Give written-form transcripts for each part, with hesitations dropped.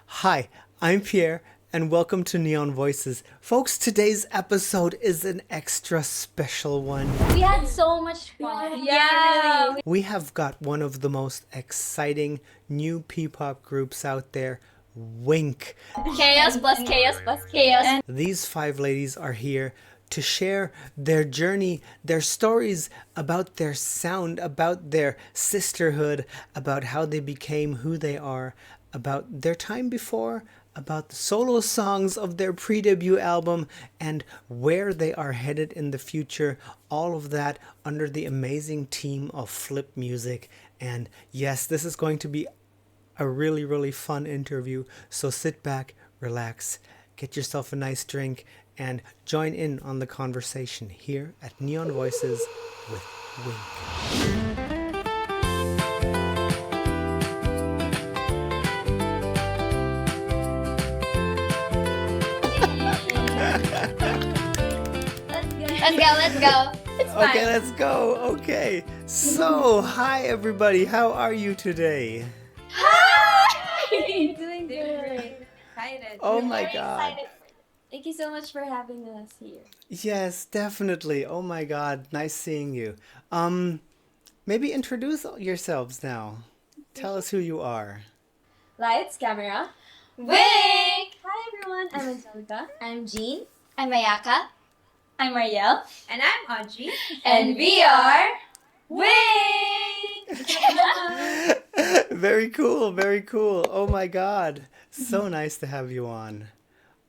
Hi, I'm Pierre, and welcome to Neon Voices. Folks, today's episode is an extra special one. We had so much fun. Yeah, really. We have got one of the most exciting new P-pop groups out there, VVINK. Chaos plus chaos plus chaos. These five ladies are here to share their journey, their stories about their sound, about their sisterhood, about how they became who they are, about their time before, about the solo songs of their pre-debut album, and where they are headed in the future. All of that under the amazing team of FlipMusic. And yes, this is going to be a really, really fun interview. So sit back, relax, get yourself a nice drink, and join in on the conversation here at Neon Voices with VVINK. Let's go. It's fine. Okay, let's go. Okay. So, hi everybody. How are you today? Hi! Doing good. Excited. Oh We're my very god. excited. Thank you so much for having us here. Yes, definitely. Oh my god. Nice seeing you. Maybe introduce yourselves now. Tell us who you are. Lights, camera. VVINK! Hi everyone, I'm Angelica. I'm Jean. I'm Mayaka. I'm Marielle. And I'm Audrey. And we are VVINK! Very cool, very cool. Oh my god. So nice to have you on.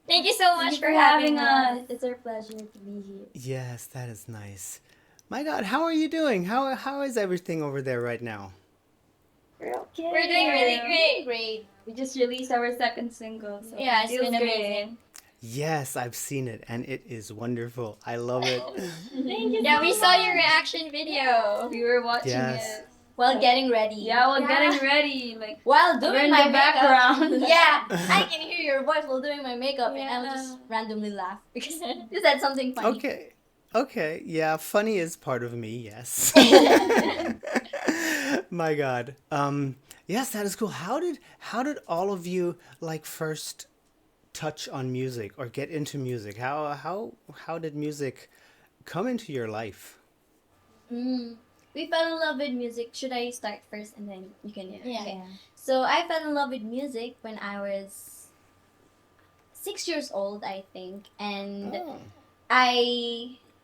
Thank you so much Thank you for having us. It's our pleasure to be here. Yes, that is nice. My god, how are you doing? How is everything over there right now? We're okay. We're doing really great. We just released our second single. So Yeah, it's it feels been great. amazing. Yes, I've seen it and it is wonderful. I love it. Thank you Yeah, so we saw much. your reaction video. We were watching Yes. it. While getting ready. Yeah, we're getting ready. Like While we're doing in my the makeup. background. Yeah, I can hear your voice while doing my makeup, and I will Yeah. just randomly laugh because you said something funny. Okay. Okay. Yeah, funny is part of me, yes. My god. Yes, that is cool. How did all of you like first touch on music or get into music? How did music come into your life? We fell in love with music. Should I start first and then you can? Yeah. Okay. So I fell in love with music when I was 6 years old, I think, and Oh.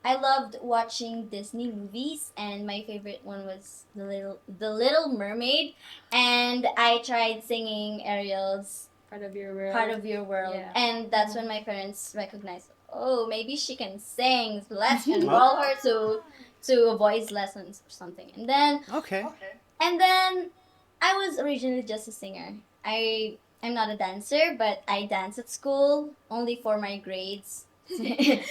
I loved watching Disney movies, and my favorite one was the Little Mermaid, and I tried singing Ariel's Part of your world. Part of Your World, Yeah. and that's when my parents recognized, oh, maybe she can sing, so let's enroll her to a voice lessons or something, and then Okay. I was originally just a singer. I'm not a dancer, but I dance at school only for my grades. Only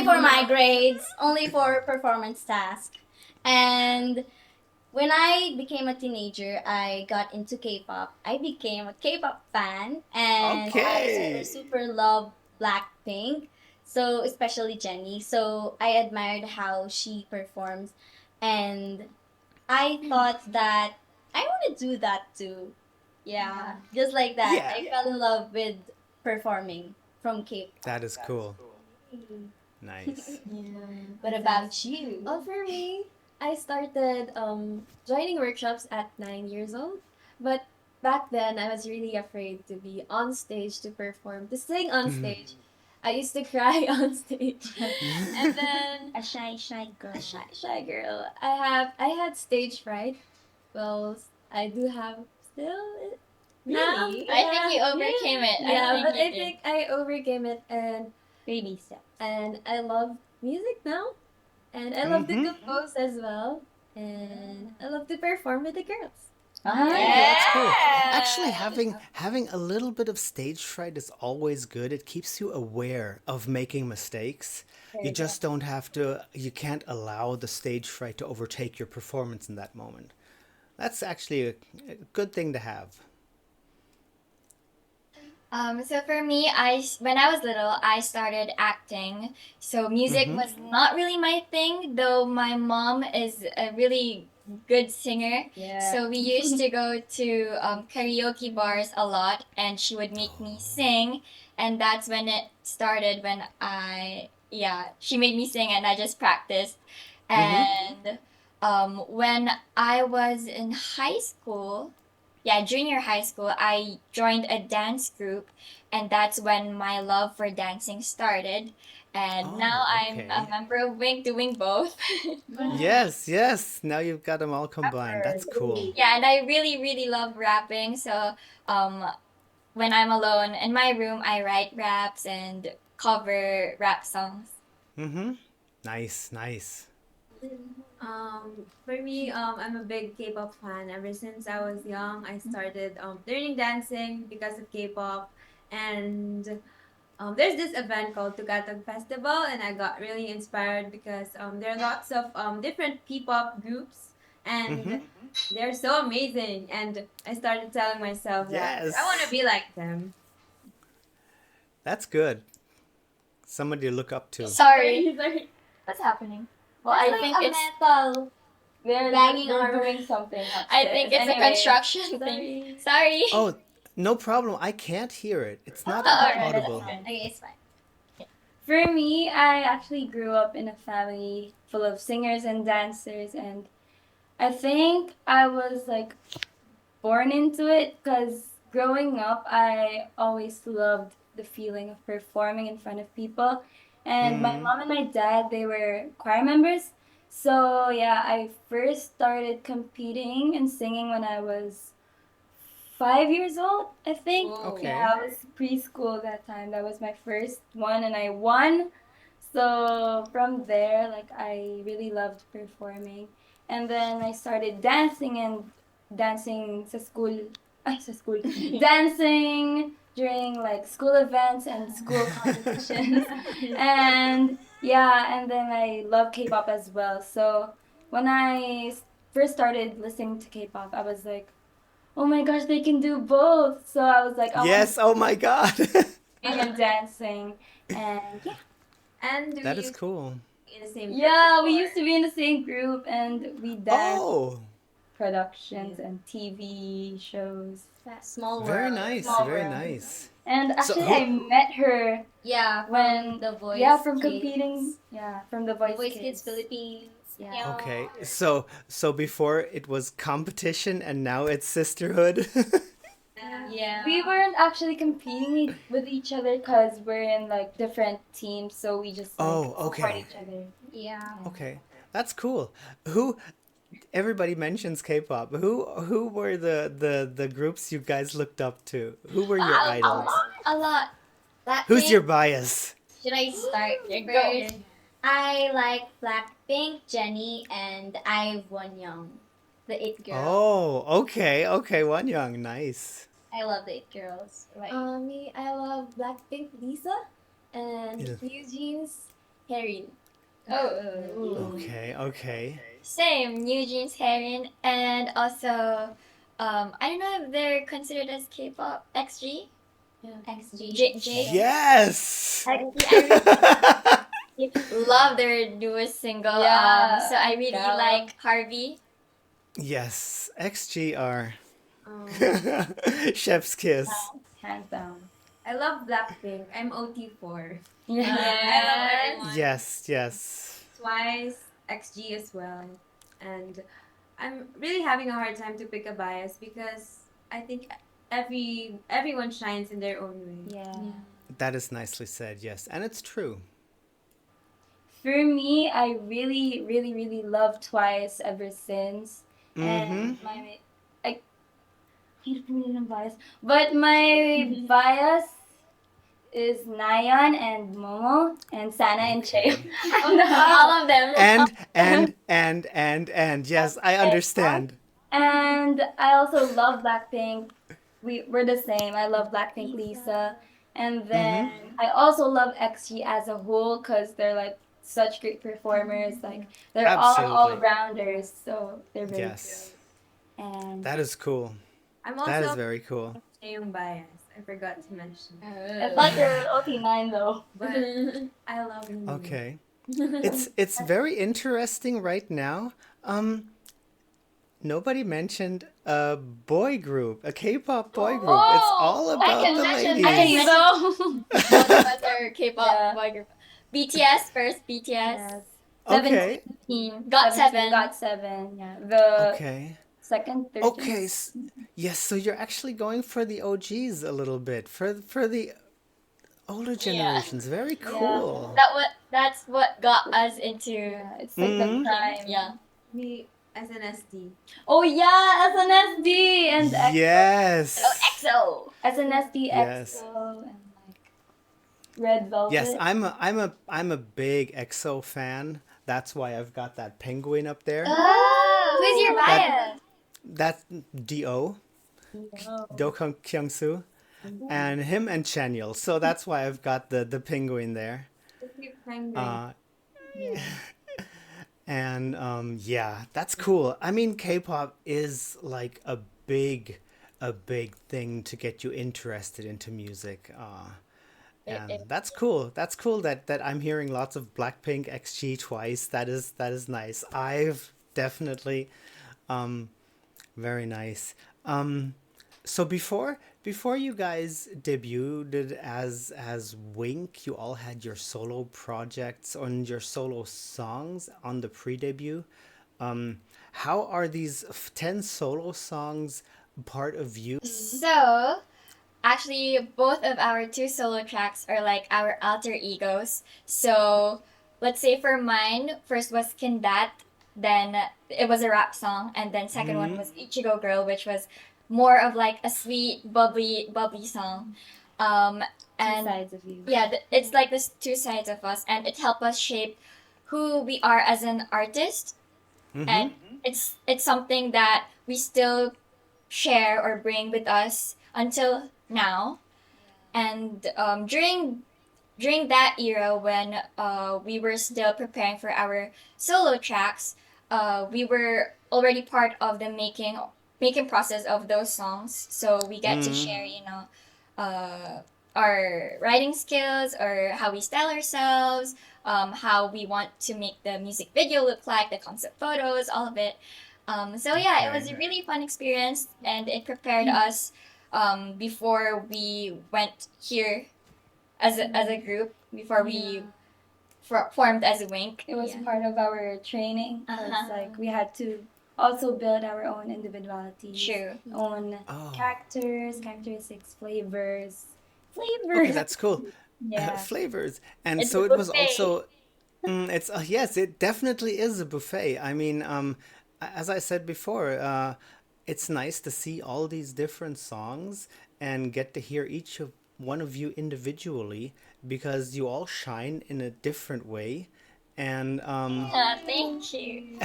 for my grades, only for performance task. And when I became a teenager, I got into K-pop. I became a K-pop fan, and Okay. I super love Blackpink. So especially Jennie. So I admired how she performs, and I thought that I want to do that too. Yeah, just like that. Yeah. I fell in love with performing from K-pop. That is cool. Nice. What about you? Well, for me, I started joining workshops at 9 years old. But back then, I was really afraid to be on stage to perform, to sing on stage. I used to cry on stage. And then A shy girl. a shy girl. I had stage fright. Well, I do have still. Now, Really? I think you overcame it. Yeah, but you I did. think I overcame it, and Baby steps. I love music now, and I love to Mhm. compose as well, and I love to perform with the girls. Yeah, that's cool. Yeah. Actually, having a little bit of stage fright is always good. It keeps you aware of making mistakes. You just don't have to. You can't allow the stage fright to overtake your performance in that moment. That's actually a good thing to have. So for me, when I was little, I started acting. So music was not really my thing, though my mom is a really good singer. Yeah. So we used to go to karaoke bars a lot, and she would make me sing, and that's when it started. When she made me sing, and I just practiced. Mm-hmm. And when I was in high school, yeah, junior high school, I joined a dance group, and that's when my love for dancing started. And now Oh, I'm a okay. member of Wink doing both. Yes, yes. Now you've got them all combined. That's cool. Yeah, and I really, really love rapping. So, um, when I'm alone in my room, I write raps and cover rap songs. Mm-hmm. Nice, nice. For me, I'm a big K-pop fan. Ever since I was young, I started learning dancing because of K-pop, and there's this event called Tugatog Festival, and I got really inspired because there are lots of different P-pop groups, Mm-hmm. and they're so amazing. And I started telling myself that I want to Yes. be like them. That's good. Somebody to look up to. Sorry, Sorry. what's happening? Well, It's I like think a it's metal banging They're on. doing something I upstairs. think it's a Anyway, construction thing. Sorry. Oh, no problem. I can't hear it. It's not Alright, that's audible. fine. Okay, it's fine. For me, I actually grew up in a family full of singers and dancers, and I think I was like born into it because growing up, I always loved the feeling of performing in front of people. And my Mm. mom and my dad, they were choir members. So, yeah, I first started competing and singing when I was 5 years old, I think. Whoa. Okay. Yeah, I was preschool that time. That was my first one, and I won. So from there, like I really loved performing, and then I started dancing and dancing sa school, ay, sa school, dancing during like school events and school competitions, and yeah, and then I love K-pop as well. So when I first started listening to K-pop, I was like, oh my gosh, they can do both. So I was like, I want to Yes, oh my God. sing and dancing. And yeah. And That we is used cool. to be in the same group Yeah, we before. used to be in the same group and we danced Oh, productions and TV shows. Small very world. nice, Small very world. nice. And So actually, I who? met her Yeah, when, the voice. yeah, from Kids. competing, yeah, from the The Voice Voice Kids. Kids Philippines. Yeah. Okay, so before it was competition and now it's sisterhood. Yeah. We weren't actually competing with each other because we're in like different teams, so we just like Oh, support okay. each other. Yeah. Okay, that's cool. Who? Everybody mentions K-pop. Who were the groups you guys looked up to? Who were your idols? A lot. Who's your Blackpink. bias? Should I start Go. first? I like Blackpink, Jennie, and IVE Wonyoung, the It Girl. Oh, okay, okay, One Young, nice. I love the It Girls. Right. Me, I love Blackpink Lisa and Yeah. New Jeans Harry. Oh, Okay, okay. same. New Jeans, Heron, and also, I don't know if they're considered as K-pop. XG. XG. J. Yes. I love their newest single. Yeah. So I really Yeah. like Harvey. Yes, XGR. Um, Chef's kiss. Hands down. I love Blackpink. I'm OT4. Yeah. I love everyone. Yes, yes. Twice, XG as well. And I'm really having a hard time to pick a bias because I think everyone shines in their own way. Yeah. That is nicely said, yes. And it's true. For me, I really, really, really love Twice ever since. Mm-hmm. And I hate to put it in bias, but my bias is Nayeon and Momo and Sana and Chae. All of them. And yes, I understand. And I also love Blackpink. We're the same. I love Blackpink Lisa. And then I also love XG as a whole because they're like such great performers. Like they're Absolutely. all rounders, so they're very Yes. good. And That is cool. I'm That is also very cool. Chaeyoung bias. I forgot to mention. I thought you're OT9 though. But I love him. Okay. It's very interesting right now. nobody mentioned a boy group, a K-pop boy group. It's Oh, all I about can the mention. ladies. So both of us are K-pop Yeah. boy group. BTS first. BTS. Yes. Okay, 17, Got 17, seven. got 7. Yeah. The okay, second, 13. okay. Yes, so you're actually going for the OGs a little bit, for the older Yeah. generations. Very Yeah. cool. That's what got us into Yeah. It's like the Mhm. prime. yeah. Me, SNSD. Oh yeah, SNSD and Oh, Yes. EXO. SNSD, Yes. EXO, and like Red Yes, Velvet. I'm a big EXO fan. That's why I've got that penguin up there. Who's your That bias? that's Do Wow. Do Kyung Soo, and him and Chanyeol. So that's why I've got the penguin there. Penguin. Uh, Yeah. and yeah, that's cool. I mean, K-pop is like a big thing to get you interested into music. And It, that's cool. That's cool that I'm hearing lots of Blackpink XG twice. That is nice. I've definitely very nice. So before you guys debuted as Wink, you all had your solo projects and your solo songs on the pre-debut. How are these 10 solo songs part of you? so actually, both of our two solo tracks are like our alter egos. So let's say for mine, first was Kindat, then it was a rap song, and then second one was Ichigo Girl, which was more of like a sweet, bubbly song. Um, Two and sides of you. yeah, it's like this two sides of us, and it helped us shape who we are as an artist, and it's something that we still share or bring with us until now. And during that era when we were still preparing for our solo tracks, we were already part of the making process of those songs. So we get to share, uh, our writing skills or how we style ourselves, how we want to make the music video look like, the concept photos, all of it. So yeah, it was a really fun experience, and it prepared us before we went here as a group, before we formed as a Wink. It was Yeah. part of our training. It's like we had to also build our own individuality, True. own Oh, characteristics, flavors. okay, that's cool. Yeah. Flavors. And It's so a it was buffet. also it's yes, it definitely is a buffet. I mean, as I said before, it's nice to see all these different songs and get to hear each of one of you individually because you all shine in a different way. And Thank you.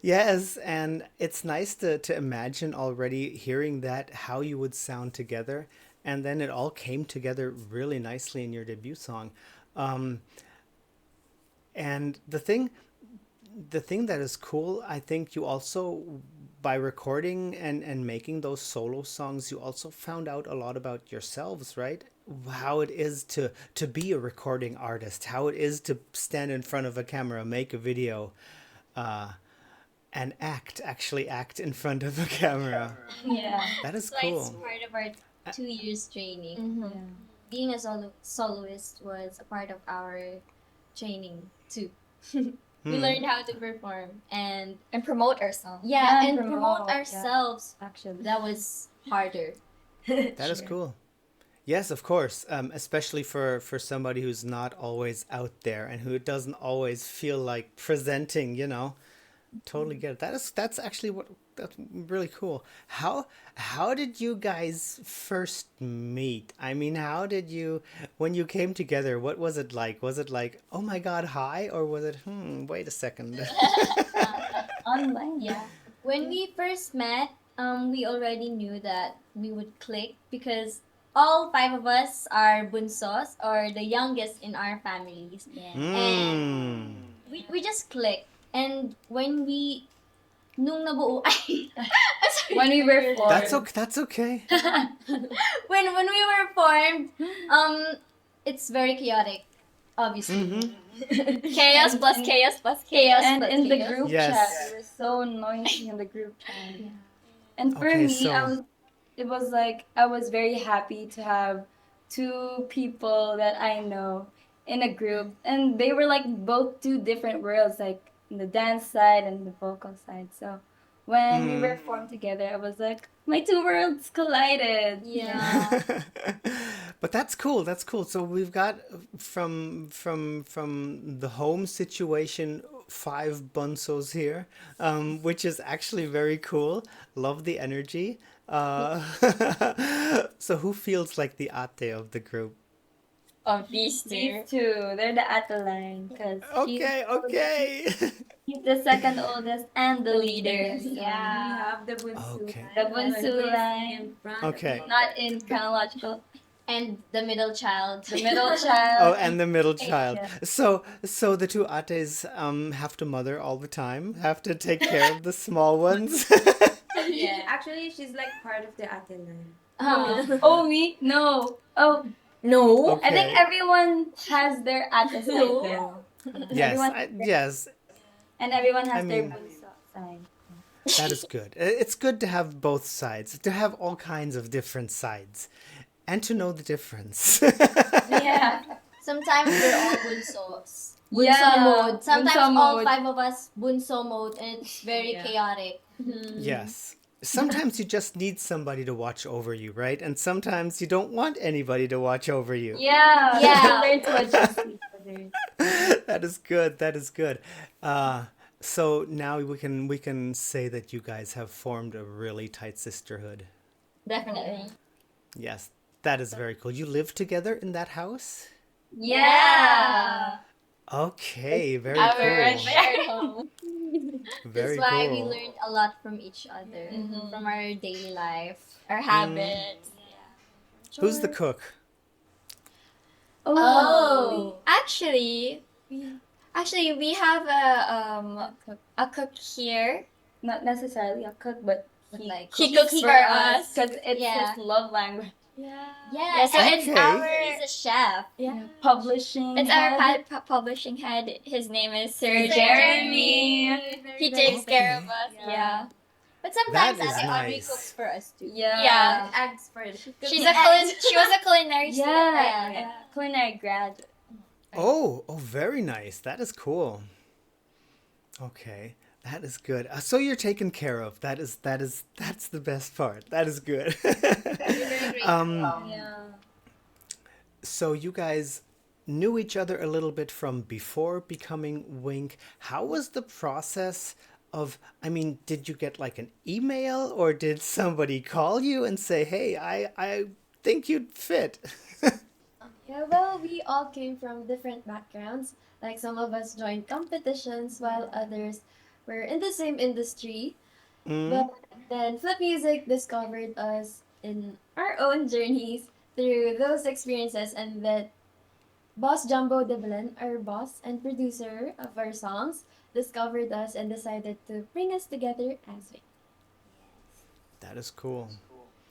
yes, and it's nice to imagine already hearing that how you would sound together, and then it all came together really nicely in your debut song. Um, and the thing that is cool, I think you also, by recording and making those solo songs, you also found out a lot about yourselves, right? How it is to be a recording artist, how it is to stand in front of a camera, make a video, uh, and actually act in front of a camera. Yeah. That is So it's cool. part of our 2 years training. Mm-hmm. Being a soloist was a part of our training too. We learned how to perform and And promote our song. Yeah, and promote, promote yeah. ourselves. Actually. That was harder. That is cool. Yes, of course. Especially for somebody who's not always out there and who doesn't always feel like presenting. Totally get it. That's actually that's really cool. How did you guys first meet? I mean, how did you when you came together? What was it like? Was it like, oh my God, hi, or was it wait a second? Online. Yeah. When we first met, we already knew that we would click because all 5 of us are bunsos or the youngest in our families. Yeah. Mm. We just clicked. And when nung nabuo, When we were four. That's okay. when we were formed, it's very chaotic. obviously. Chaos plus chaos plus chaos. And but in the chaos. group Yes. chat, we were so noisy in the group chat. And for Okay, me, so it was like I was very happy to have two people that I know in a group, and they were like both two different worlds, like the dance side and the vocal side. So when we were formed together, I was like, my two worlds collided. Yeah. but that's cool. That's cool. So we've got from the home situation five bunsos here, which is actually very cool. Love the energy. Uh, so who feels like the ate of the group? Of these two. These two, they're the Ataline, because Okay, okay. he's the second oldest and the leader. leader. So We Yeah. have the bunsu. Okay. The bunsu line, in front. Okay. not in chronological. And the middle child. The middle child. Oh, and the middle child. Yeah. So the two ates have to mother all the time, have to take care of the small ones. Yeah. Actually, she's like part of the ate line. Oh, me? No. Oh, No. I think Okay. everyone has their ate side there. Yes, Everyone- yes, And everyone has I their mean- bunso side. that is good. It's good to have both sides, to have all kinds of different sides, and to know the difference. Yeah. Sometimes we're all bunsos. Bunso Yeah, mode. Sometimes bunso all mode. five of us bunso mode, and it's very Yeah. chaotic. Yes. Sometimes you just need somebody to watch over you, right? And sometimes you don't want anybody to watch over you. Yeah. Yeah. Learn to adjust each other. That is good. That is good. So now we can say that you guys have formed a really tight sisterhood. Definitely. Yes, that is very cool. You live together in that house? Yeah. Okay, very Our cool. shared home. Very That's why we cool. learned a lot from each other, Mhm. from our daily life. Our habits. Who's the cook? Oh. Actually, we have a cook here. Not necessarily a cook, but But like He cooks for us. because it's Yeah. his love language. Yeah. Yeah, so it's Okay. our He's a chef. Yeah. Publishing. it's our head. publishing head. His name is Sir Sir Jeremy. Jeremy. He takes care of Okay. us. Yeah. Yeah. But sometimes That is Ate Audrey nice. cooks for us too. Yeah. Yeah. Eggs for it. She was a culinary student. Yeah. right? Culinary graduate. Oh, very nice. That is cool. Okay, that is good. So you're taken care of. That's the best part. That is good. Yeah. So you guys knew each other a little bit from before becoming Wink. How was the process of, I mean, did you get like an email or did somebody call you and say, "Hey, I think you'd fit"? Yeah, well, we all came from different backgrounds. Like some of us joined competitions while others were in the same industry. Mm, But then Flip Music discovered us in our own journeys through those experiences, and that Boss Jumbo Devlin, our boss and producer of our songs, discovered us and decided to bring us together as we. that is cool.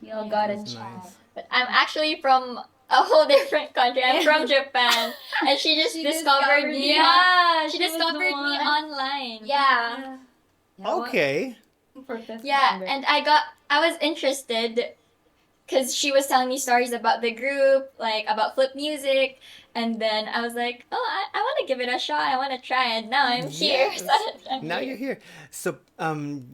We all got a That's job. nice. But I'm actually from a whole different country. I'm from Japan, and she just She discovered discovered me. Yeah. She was the discovered me one. online. Yeah. Okay. For fifth Yeah, member. and I was interested because she was telling me stories about the group, like about Flip Music, and then I was like, oh, I want to give it a shot. I want to try it. Now I'm here. Yes. So I'm Now here. you're here. So,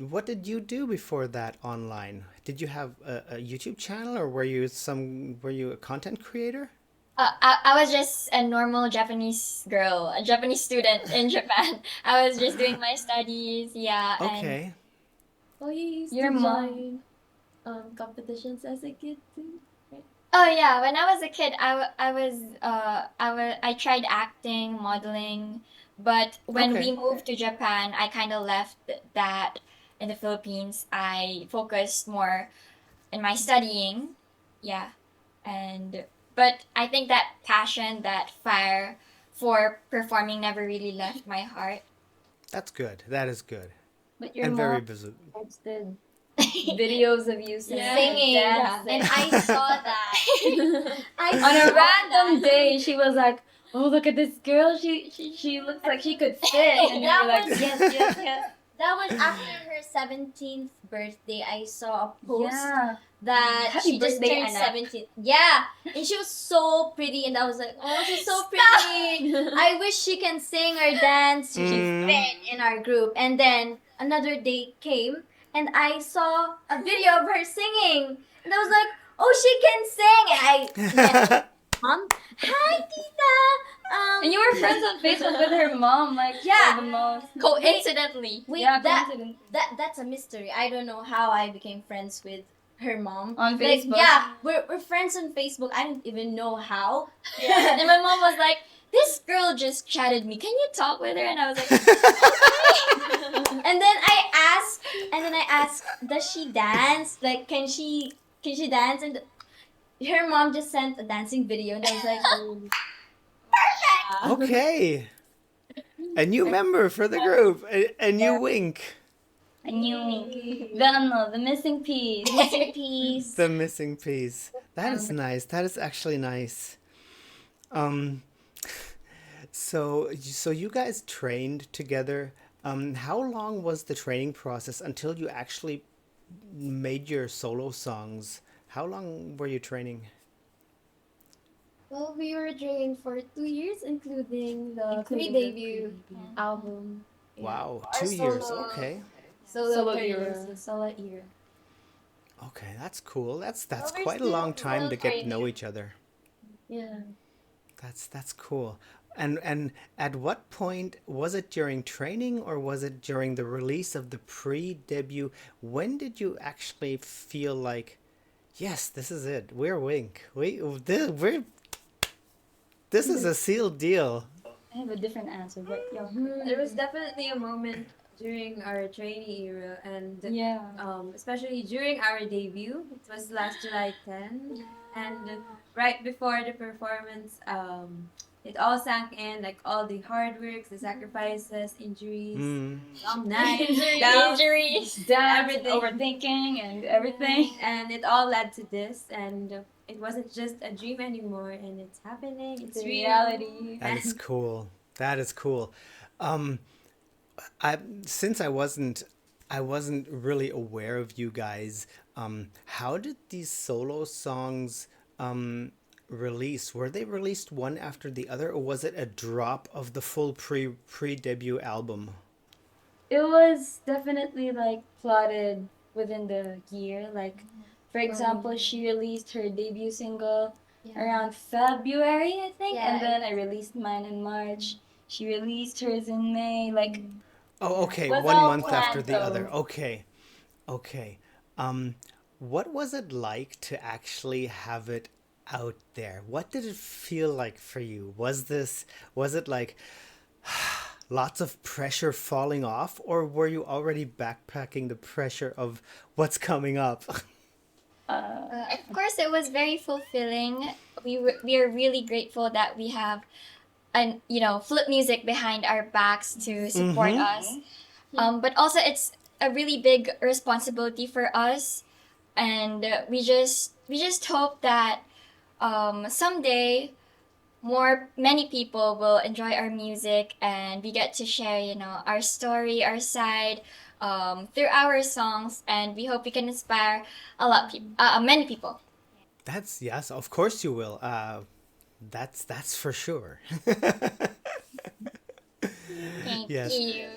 what did you do before that online? Did you have a YouTube channel, or were you a content creator? I was just a normal Japanese girl, a Japanese student in Japan. I was just doing my studies, yeah. And Okay. Oh, you used Your to mom. join competitions as a kid too. oh yeah, when I was a kid, I tried acting, modeling, but when Okay. we moved to Japan, I kind of left that in the Philippines. I focused more in my studying, yeah, and but I think that passion, that fire for performing never really left my heart. That's good. That is good. But your And very mom busy. posted videos of you Yeah. Singing. dancing. And I saw that. On a random day, she was like, oh, look at this girl. She looks like she could sing. And That you're like, was yes, yes, yes. that was after her 17th birthday. I saw a post Yeah. that Happy she just birthday, turned Anna. 17. Yeah, and she was so pretty, and I was like, oh, she's so pretty. I wish she can sing or dance. She's fit in our group. And then another day came, and I saw a video of her singing, and I was like, oh, she can sing. And I met mom. Hi, Tita. And you were friends on Facebook with her mom, like Yeah. for the most. Coincidentally. Wait, Yeah, that coincidence. that's a mystery. I don't know how I became friends with her mom On Like, Facebook. yeah, we're friends on Facebook. I don't even know how. And my mom was like, this girl just chatted me. Can you talk with her? And I was like, and then I asked, does she dance? Like, can she dance? And her mom just sent a dancing video, and I was like, oh, Okay. A new member for the group. A new wink. I knew the missing piece. masterpiece. The missing piece. That is nice. That is actually nice. Um, so you guys trained together. How long was the training process until you actually made your solo songs? How long were you training? Well, we were training for 2 years, including the Including pre-debut album. Yeah. Wow, Our 2 years. solo- Okay. Solo era. careers, solo era. Okay, that's cool. That's we're quite a still- long time still to get to training. know each other. Yeah. That's cool. And at what point was it during training or was it during the release of the pre-debut? When did you actually feel like, yes, this is it. We're Wink. This is a sealed deal. I have a different answer, but yeah. There was definitely a moment during our trainee era, and Yeah. especially during our debut. It was last July 10, and right before the performance, it all sank in, like all the hard works, the sacrifices, injuries, Mm. long nights, doubts, Injuries, doubts, everything. overthinking, and everything. and it all led to this, and it wasn't just a dream anymore, and it's happening. It's It's real. reality. That is cool. That is cool. Um, since I wasn't really aware of you guys. How did these solo songs release? Were they released one after the other, or was it a drop of the full pre-debut album? It was definitely like plotted within the year. Like, for example, she released her debut single around February, I think, Yeah, and then I released mine in March. She released hers in May. Like, Oh, okay, Was one all month after planned, the other. though. Okay, okay. What was it like to actually have it out there? What did it feel like for you? Was it like lots of pressure falling off, or were you already backpacking the pressure of what's coming up? Of course, it was very fulfilling. We are really grateful that we have an Flip Music behind our backs to support us. But also it's a really big responsibility for us, and we just hope that someday many people will enjoy our music and we get to share our story, our side, through our songs, and we hope we can inspire many people. That's yes, of course you will. That's for sure. Thank Yes. you.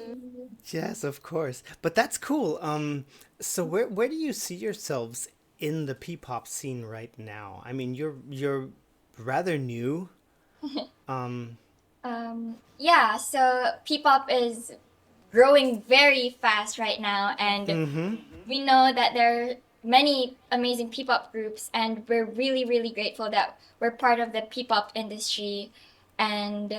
Yes, of course. But that's cool. So where do you see yourselves in the P-pop scene right now? I mean, you're rather new. Um, Yeah, so P-pop is growing very fast right now, and we know that there are many amazing P-pop groups, and we're really, really grateful that we're part of the P-pop industry. And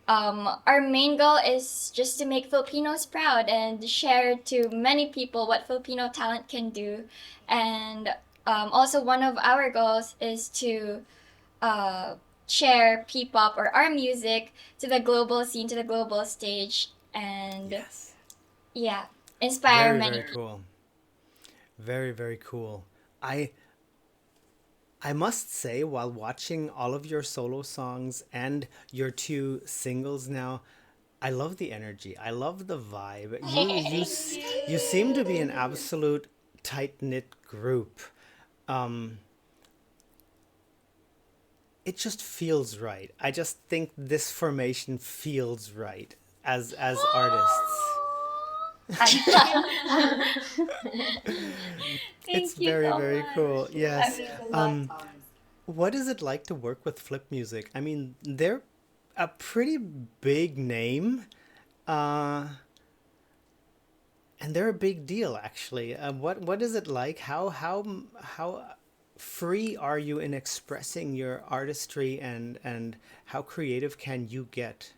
our main goal is just to make Filipinos proud and share to many people what Filipino talent can do. And also, one of our goals is to share P-pop or our music to the global scene, to the global stage, and yes. yeah, inspire Very, many very cool. Very, very cool. I I must say, while watching all of your solo songs and your two singles now, I love the energy. I love the vibe. You seem to be an absolute tight knit group. Um, it just feels right. I just think this formation feels right as artists. It's Thank you very, so very much. cool. That Yes. means a lot. Um, what is it like to work with Flip Music? I mean, they're a pretty big name, uh, and they're a big deal, actually. What is it like? How free are you in expressing your artistry, and how creative can you get?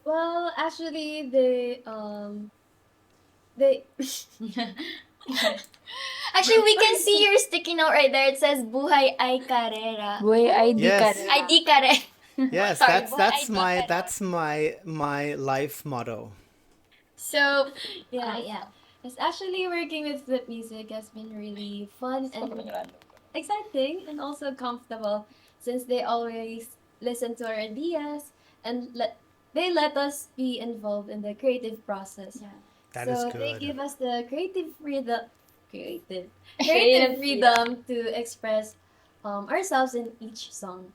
Well, actually, they Actually, we can see your sticky note right there. It says Buhay ay karera. Boy, ID ka Yes. rin. Ay di kare. Yes, Sorry, that's Buhay ay that's di my kare. that's my my life motto. So, yeah, Yeah. it's actually working with Flip Music has been really fun and exciting and also comfortable since they always listen to our ideas and they let us be involved in the creative process. Yeah. That is So they good. give us the creative Creative freedom to express ourselves in each song.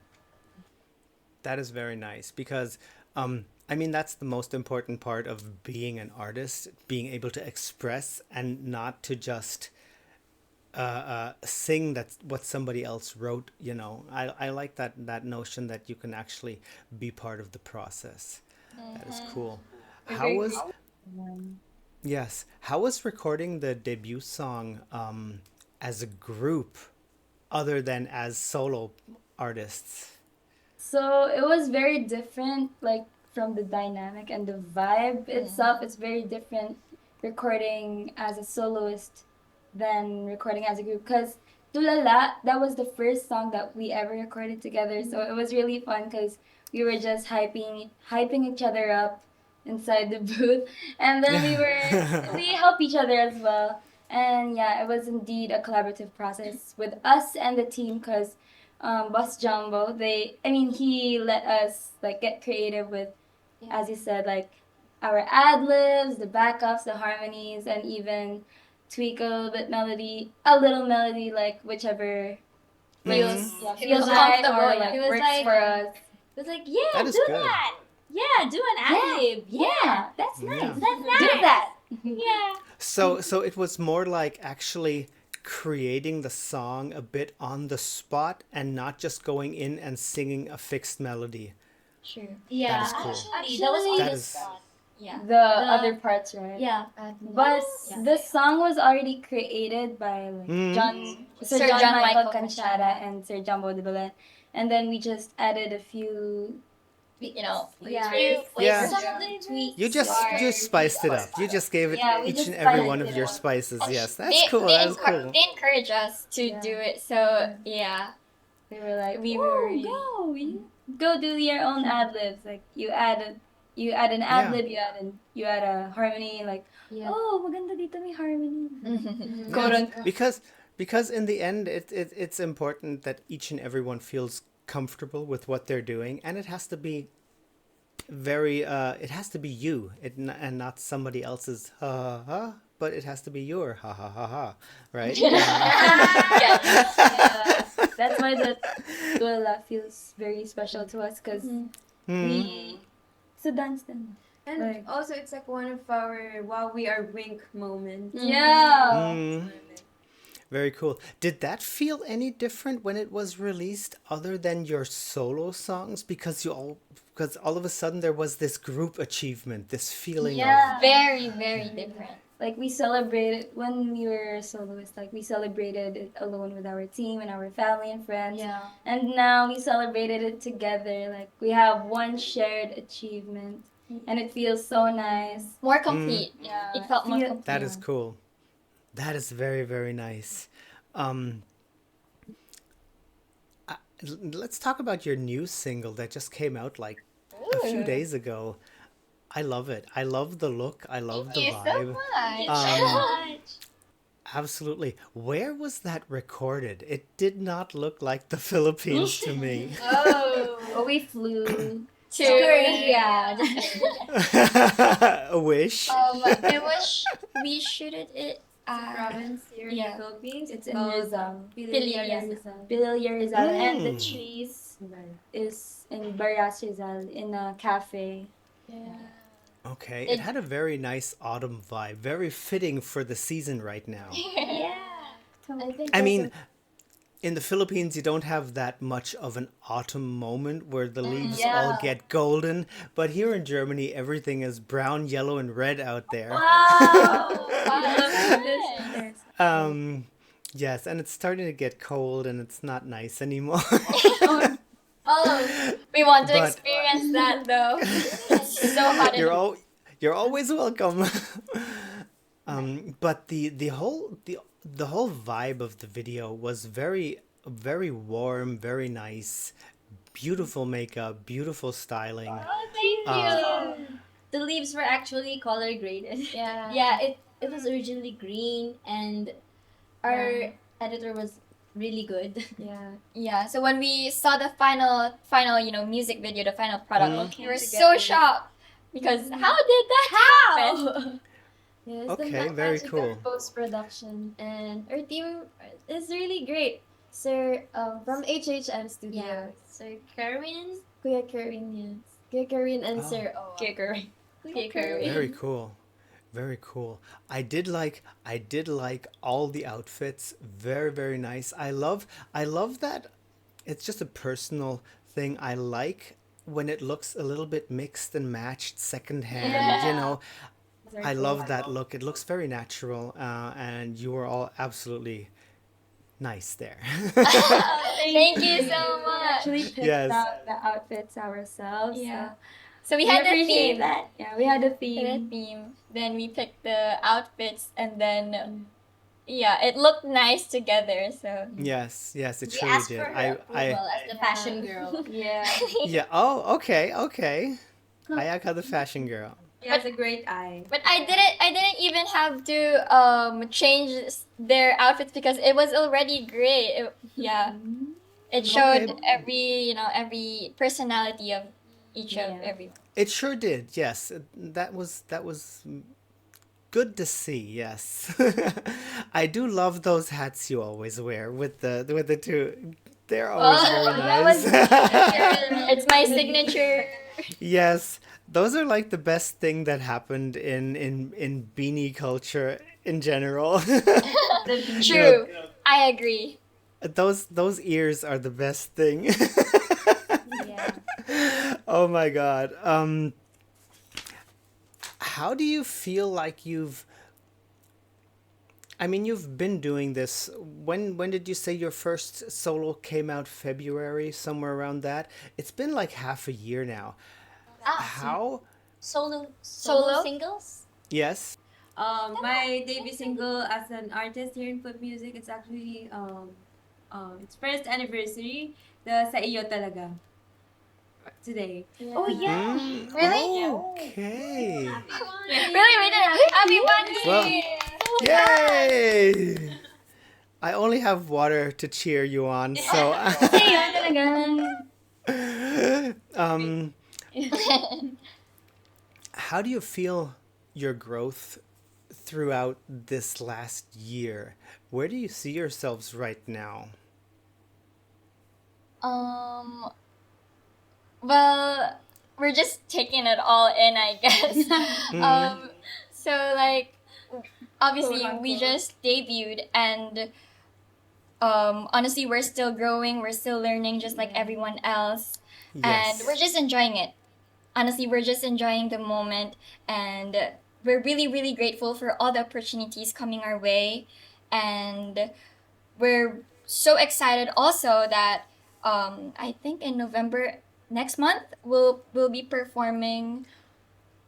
That is very nice because, I mean, that's the most important part of being an artist, being able to express and not to just sing that's what somebody else wrote. I like that notion that you can actually be part of the process. That is cool. We're How very was grateful. Yes? How was recording the debut song as a group, other than as solo artists? So it was very different, like from the dynamic and the vibe itself. It's very different recording as a soloist than recording as a group. Cause Tulala, that was the first song that we ever recorded together. So it was really fun because we were just hyping each other up inside the booth, and then we help each other as well. And yeah, it was indeed a collaborative process with us and the team because Boss Jumbo, he let us like get creative with, as you said, like our ad libs, the backups, the harmonies, and even tweak a little melody, like whichever feels feels feels right comfortable. or Yeah. like It was works like- for us. It was like, yeah, That is do good. that. Yeah, do an ad lib. Yeah, that's nice. nice. Yeah. that's Do nice. that. Yeah. So it was more like actually creating the song a bit on the spot and not just going in and singing a fixed melody. True. Yeah. That is cool. Actually, that was on That the is- spot. Yeah. The other parts, right? Yeah. But Yeah. the song was already created by like Sir Sir John John Michael Michael Canchara and Sir Jumbo de Belen, and then we just added a few. You know, Yeah. few Yeah. flavors. Some of the tweaks You just are- spiced it up. You just gave it Yeah, we each just and every spiced one of it your up. spices. Yes, that's They, cool. they, That is cool. they encourage us to Yeah. do it. So yeah, We were like, We "Woo, were really- go do your own ad libs. Like you add an ad Yeah. lib, you add a harmony. Like Yeah. oh, maganda dito may harmony. Mm-hmm. Quote Yes, unquote. because in the end it's important that each and everyone feels comfortable with what they're doing, and it has to be it has to be you, and not somebody else's ha ha ha, but it has to be your ha ha ha ha, right? Yeah, that's why the Tuala feels very special to us because we it's a dance then. And Right. also, it's like one of our wow, we are Wink moments. Yeah. Mm. Very cool. Did that feel any different when it was released, other than your solo songs? Because all of a sudden there was this group achievement, this feeling Yeah. Very, very different. Like we celebrated when we were soloists, like we celebrated it alone with our team and our family and friends. Yeah. And now we celebrated it together. Like we have one shared achievement. And it feels so nice. More complete. Yeah. It felt more Feel- complete. That is cool. That is very, very nice. Um, let's talk about your new single that just came out like a few days ago. I love it. I love the look. I love Thank the you vibe. so much. Um, Absolutely. Where was that recorded? It did not look like the Philippines to me. Oh, we flew. To Korea. Just A wish. it was we shooted it It's a province here in yeah. the Philippines. It's It's in called Rizal. Pilipinas. Pililya Rizal, and the Mm. trees is in Barras Rizal in a cafe. Okay, it It- had a very nice autumn vibe, very fitting for the season right now. Yeah. I think I there's mean, in the Philippines, you don't have that much of an autumn moment where the leaves all Yeah. get golden, but here in Germany, everything is brown, yellow, and red out there. Um, yes, and it's starting to get cold, and it's not nice anymore. Oh, we want to But- experience that though. It's so hot. You're always welcome. But the whole vibe of the video was very warm, very nice, beautiful makeup, beautiful styling. Oh, thank you. The leaves were actually color graded. Yeah. Yeah, it was originally green, and our editor was really good. Yeah. Yeah. So when we saw the final music video, the final product, we were to so get shocked because how did that happen? Yes, Okay, very cool. Post production, and our team is really great. Sir, from HHM Studios, Yeah. So Kerwin, Kuya Karin, yes, Kuya Karin and Oh. Sir Kicker. Very cool. Very cool. I did like all the outfits. Very, very nice. I love that it's just a personal thing. I like when it looks a little bit mixed and matched secondhand, you know. I love that look. It looks very natural, and you were all absolutely nice there. Thank you so We much. actually picked Yes. out the outfits ourselves. Yeah. So So we we had the appreciate theme. that. Yeah, we had a We had a theme. theme. Then we picked the outfits, and then yeah, it looked nice together. So Yes, yes, it we truly asked did. for her approval as the fashion girl. Yeah. Yeah. Oh, okay, okay. Ayaka the fashion girl. He has a great eye. But I didn't even have to change their outfits because it was already great. Yeah. It showed Okay. every personality of each of Yeah. everyone. It sure did. Yes, that was good to see. Yes, I do love those hats you always wear with the two. They're always very that was- nice. It's my signature. Yes, those are like the best thing that happened in beanie culture in general. True. I agree. Those ears are the best thing. Yeah. Oh my God. How do you feel like you've been doing this. When did you say your first solo came out? February, somewhere around that. It's been like half a year now. How? Solo Solo? singles? Yes. My debut single as an artist here in FlipMusic, it's actually its first anniversary. The Sa Iyo Talaga. Today. Oh yeah. Really? Okay. Really, we did it. Happy birthday! Well, yay! I only have water to cheer you on, so um, how do you feel your growth throughout this last year? Where do you see yourselves right now? Well, we're just taking it all in, I guess. So like, obviously we just debuted, and honestly, we're still growing. We're still learning, just like everyone else, and we're just enjoying it. Honestly, we're just enjoying the moment, and we're really, really grateful for all the opportunities coming our way, and we're so excited also that I think in November next month we'll be performing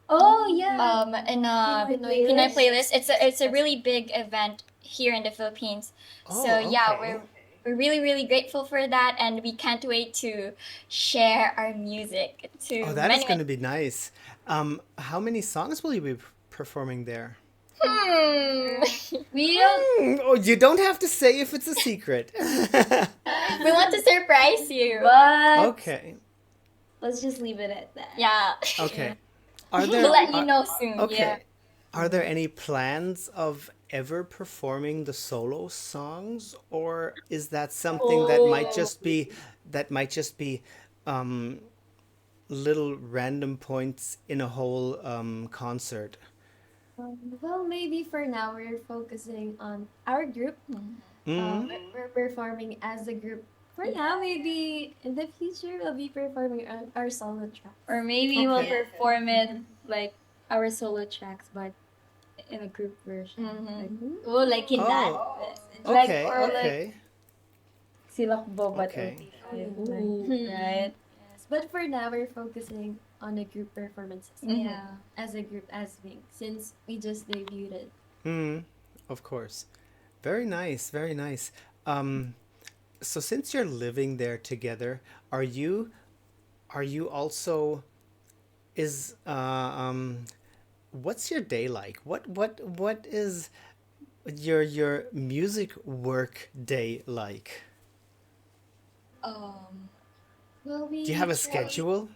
Oh yeah. in a Pinoy Pinoy playlist. playlist. It's a really big event here in the Philippines. So yeah, okay. we're really, really grateful for that, and we can't wait to share our music to Oh, that is many, going to be nice. How many songs will you be performing there? Oh, you don't have to say if it's a secret. We want to surprise you. But Okay. Let's just leave it at that. Yeah. Okay. Are there We'll let you are- know soon. Okay. Yeah. Are there any plans of ever performing the solo songs, or is that something that might just be um, little random points in a whole concert? Well, maybe for now we're focusing on our group. We're performing as a group. For now, maybe in the future we'll be performing our solo tracks. or maybe we'll Okay. perform it like our solo tracks, but in a group version. Like, Oh, like in that. Oh, Like, okay, or like- okay. silakbo but Okay. right? But for now, we're focusing on the group performances. Yeah. As a group, as VVINK, since we just debuted it. Of course. Very nice, very nice. So since you're living there together, are you also is what's your day like? What is your music work day like? Well, we Do you have a train- schedule?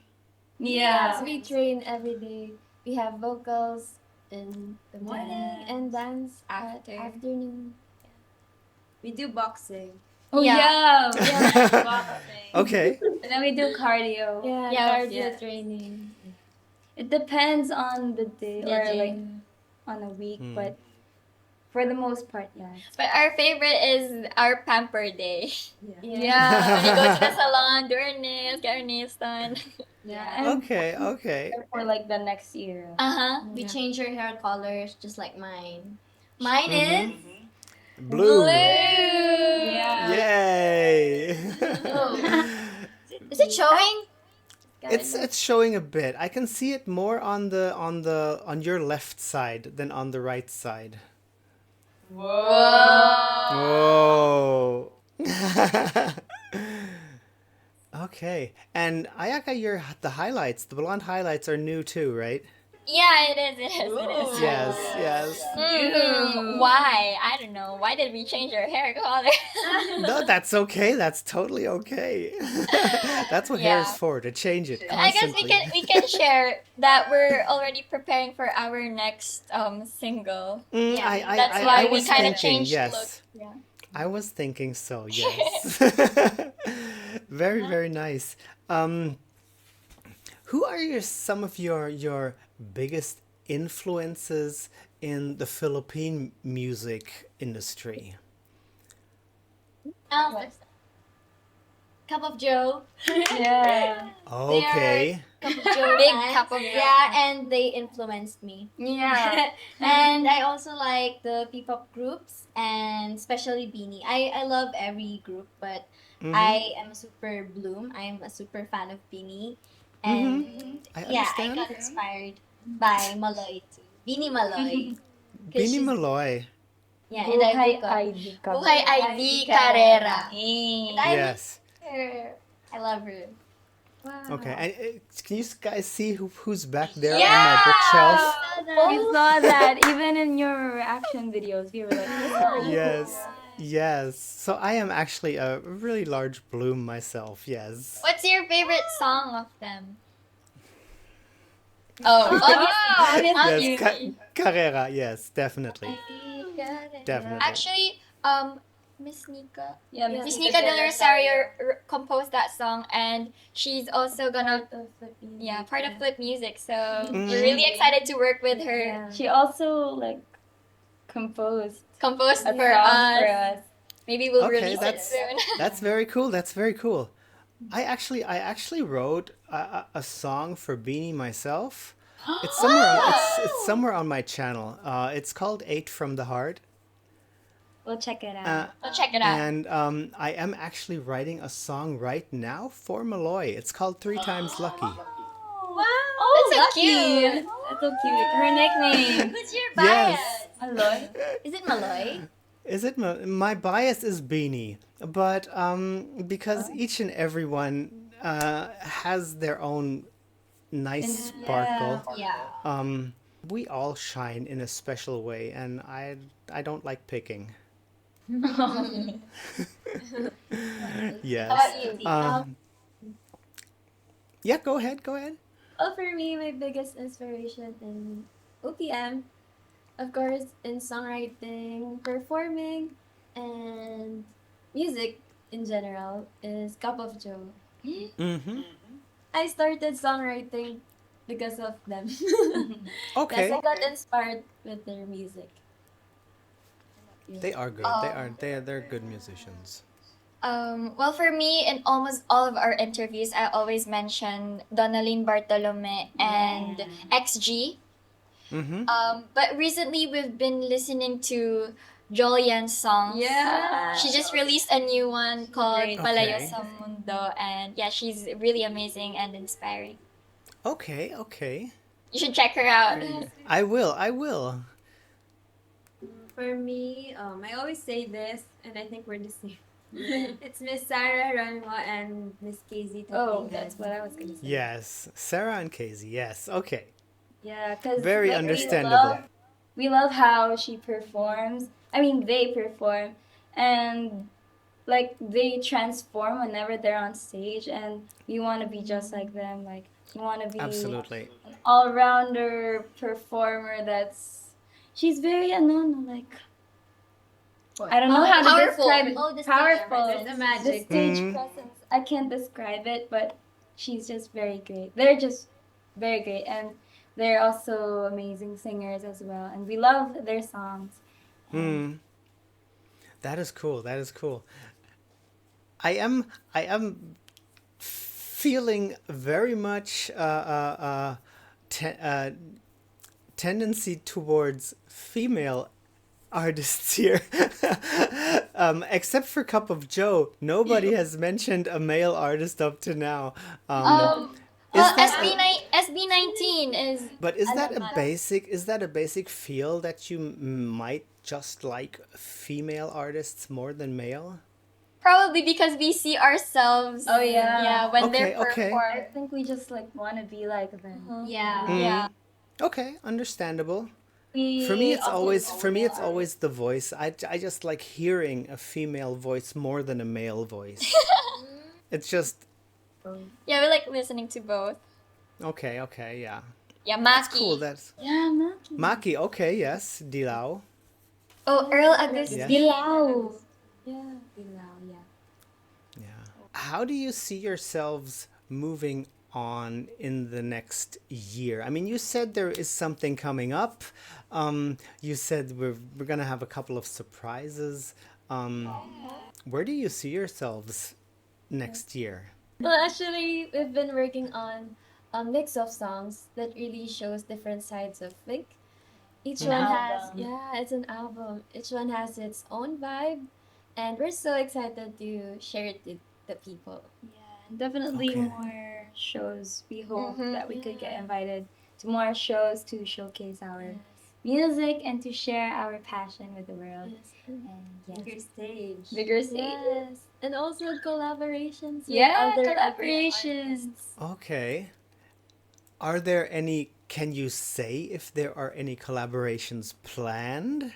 Yes, we train every day. We have vocals in the morning and dance After. at afternoon. We do boxing. Oh Yeah. yeah. Boxing. Okay. And then we do cardio. Yeah, Yeah, cardio yes. training. It depends on the day The or day. like on a week, but for the most part, yeah. But our favorite is our pamper day. Yeah. When we go to the salon, do our nails, get our nails done. Yeah. And Okay, okay. for like the next year. Uh-huh. We change our hair colors just like mine. Mine is Blue. Yeah. Yay. Is it showing? It's showing a bit. I can see it more on on your left side than on the right side. Whoa. Okay. And Ayaka, the highlights, the blonde highlights are new too, right? Yeah, it is. It is. It is. Yes, yes. Why? I don't know. Why did we change our hair color? No, that's okay. That's totally okay. That's what hair is Yeah. for, to change it I guess constantly. we can share that we're already preparing for our next single. That's I why we was kind of thinking, changed yes. look. Yeah. I was thinking so, yes. Very, very nice. Who are some of your biggest influences in the Philippine music industry? Cup of Joe. Yeah. Okay. Cup of Joe. Big fans. Cup of Joe. Yeah, and they influenced me. Yeah. And I also like the P-pop groups and especially Beanie. I love every group, but I am a super Bloom. I'm a super fan of Beanie. And I yeah, I understand. got inspired by Maloy too. Beanie Maloy. 'Cause Bini she's- Maloy. Yeah, and I Buhay woke up. ID ka. Buhay ID karera. And I Yes. miss her. I love her. Okay. And can you guys see who's back there on my bookshelf? We saw that even in your reaction videos. We were like, Yes. Yes. So I am actually a really large Bloom myself. Yes. What's your favorite song of them? Oh, obviously. Yes. Carrera. Yes, definitely. Definitely. Actually, Miss Nika. yeah, Miss Nika Del Rosario composed that song, and she's also gonna part of Flip Music. So we're really excited to work with her. She also like composed Composed a for song for us. us. Maybe we'll Okay, release it soon. That's very cool. That's very cool. I actually wrote a song for Beanie myself. It's somewhere it's somewhere on my channel. It's called 8 from the Heart. We'll check it out. We'll check it out. And I am actually writing a song right now for Malloy. It's called 3 Times Lucky. Oh, that's so cute. That's so cute. Her nickname. Who's your bias? Yes. Aloy. Is it Maloy? Is it my bias is Beanie, but because each and every one has their own nice sparkle. Yeah. we all shine in a special way, and I don't like picking. How about Yes. you, T? Yeah, go ahead, go ahead. Well, for me, my biggest inspiration in OPM, of course, in songwriting, performing, and music in general, is Cup of Joe. Mm-hmm. I started songwriting because of them. Yes, Okay. I got inspired with their music. They are good. They're good musicians. Well, for me, in almost all of our interviews, I always mention Donaline Bartolome and XG. Mm-hmm. But recently, we've been listening to Jolian's songs. Yeah. She just released a new one called Great. Palayo Okay. sa Mundo, and yeah, she's really amazing and inspiring. Okay, okay. You should check her out. I will, I will. For me, I always say this, and I think we're the same. It's Miss Sarah Ranmo and Miss Casey Oh, Tapingan. that's what I was gonna say. Yes. Sarah and Casey, yes. Okay. Yeah, because Very understandable. we love how she performs. I mean, they perform, and like they transform whenever they're on stage, and we want to be just like them. Like we want to be Absolutely. an all-rounder performer. She's very like I don't know how to Powerful. describe it. Oh, the stage Powerful. presence. The magic. The stage Mhm. presence. I can't describe it, but she's just very great. They're just very great, and they're also amazing singers as well. And we love their songs. Hmm. That is cool. That is cool. I am feeling very much tendency towards female artists here. Except for Cup of Joe, nobody has mentioned a male artist up to now. Is Well, that SB19 is but is that a basic feel that you might just like female artists more than male? probably because we see ourselves. Oh, yeah. Yeah, when Okay, they're okay. I performing. think we just like want to be like them. Yeah. Yeah. Okay, understandable. We For me, it's also always the voice. I just like hearing a female voice more than a male voice. It's just Yeah, we like listening to both. okay, okay, yeah. Yeah, That's Maki. cool. That's Yeah, Maki. Maki. Okay, yes, Dilao. Oh, Earl Agustin. Yeah. Dilaw. Yeah. Bilao, yeah. Yeah. How do you see yourselves moving on in the next year? I mean, you said there is something coming up. You said we're gonna have a couple of surprises. Where do you see yourselves next year? Well, actually, we've been working on a mix of songs that really shows different sides of VVINK. Each one has, it's an album. Each one has its own vibe, and we're so excited to share it with the people. Yeah, definitely Okay. more shows. We hope Mhm. that we could get invited to more shows to showcase our music and to share our passion with the world. And yeah, Bigger stage. bigger stage. Yes, and also collaborations with Yeah, other collaborations. Okay. Are there any? Can you say if there are any collaborations planned?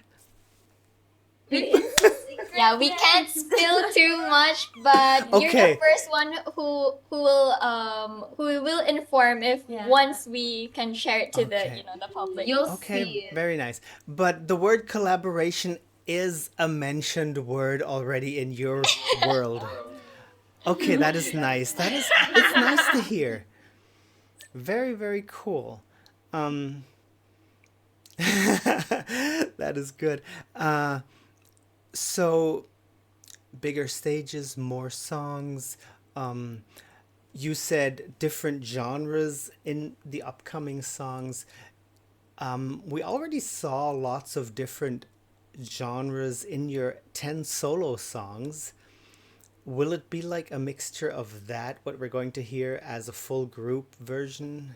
Yeah, we can't spill too much, but you're Okay. the first one who will inform if once we can share it to Okay. the public. You'll Okay, see. very nice. But the word collaboration is a mentioned word already in your world. Okay, that is nice. It's nice to hear. Very, very cool. That is good. So bigger stages, more songs. You said different genres in the upcoming songs. We already saw lots of different genres in your 10 solo songs. Will it be like a mixture of that, what we're going to hear as a full group version?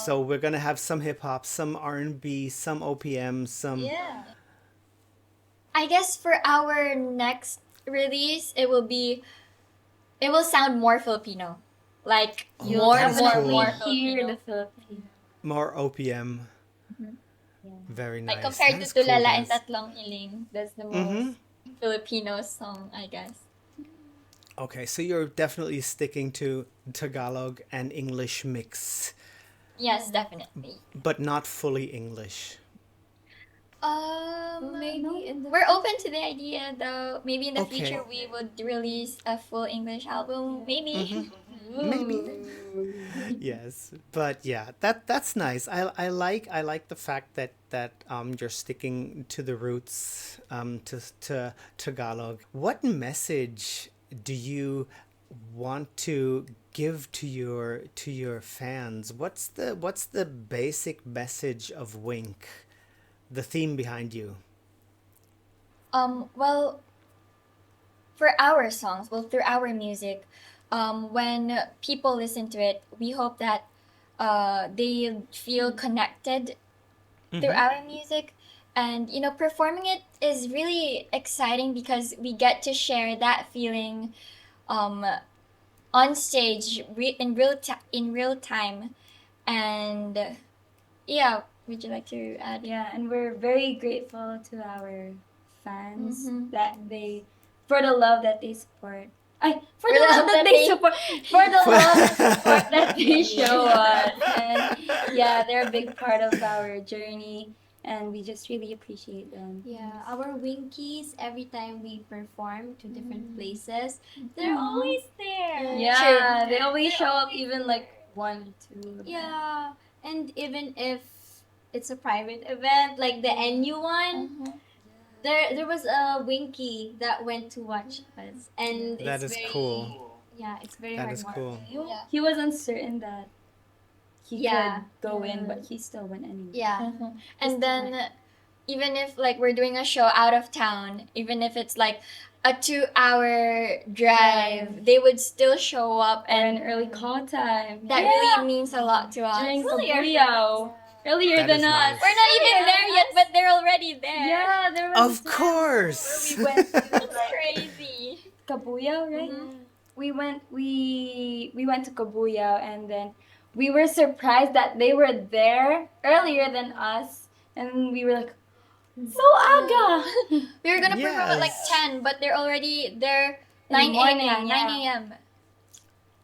So we're gonna have some hip hop, some R&B, some OPM, some. Yeah. I guess for our next release, it will sound more Filipino, like Oh, more, that is more, cool. more Here, Filipino. the Philippines. More OPM. Mhm. Yeah. Very Like nice. compared That to is cool, Tulala and guys. Tatlong Iling, that's the Mm-hmm. most Filipino song, I guess. Okay, so you're definitely sticking to Tagalog and English mix, Yes, definitely. but not fully English. Well, No, maybe in the we're open to the idea though. Maybe in the Okay. future we would release a full English album. Maybe. Maybe. Ooh. Yes, but yeah, that's nice. I like the fact that you're sticking to the roots to Tagalog. What message do you want to give to your fans? What's the basic message of Wink? The theme behind you. Well, for our songs, well, through our music, when people listen to it, we hope that they feel connected through our music. And, performing it is really exciting because we get to share that feeling um, on stage in real time. And yeah, would you like to add? Yeah, and we're very grateful to our fans Mhm. that they for the love that they support. For For the the love that they support, for the love and support that they show us, and yeah, they're a big part of our journey, and we just really appreciate them. Yeah, our Winkies, every time we perform to different places, they're always there. Yeah, they always They're show up, always even like one, two. Yeah, and even if it's a private event, like the NU one, Mhm. there was a Winky that went to watch us, and That it's is very cool. yeah, it's very That is cool. heartwarming. Yeah. He was uncertain that he Yeah. could go in, but he still went anyway. Yeah, Mhm. And then even if like we're doing a show out of town, even if it's like a 2 hour drive, they would still show up, Or an and early call time. that really means a lot to us. During Really Kabuyaw. Earlier That than is us. nice. We're not even there yet, but they're already there. Yeah, there was Of a time course. where we went to It's like crazy. Kabuyaw, right? Mhm. We went to Kabuyaw, and then we were surprised that they were there earlier than us, and we were like, so aga. We were gonna perform at like Yes. 10, but they're already there In the 9 morning, a.m. yeah. 9 a.m.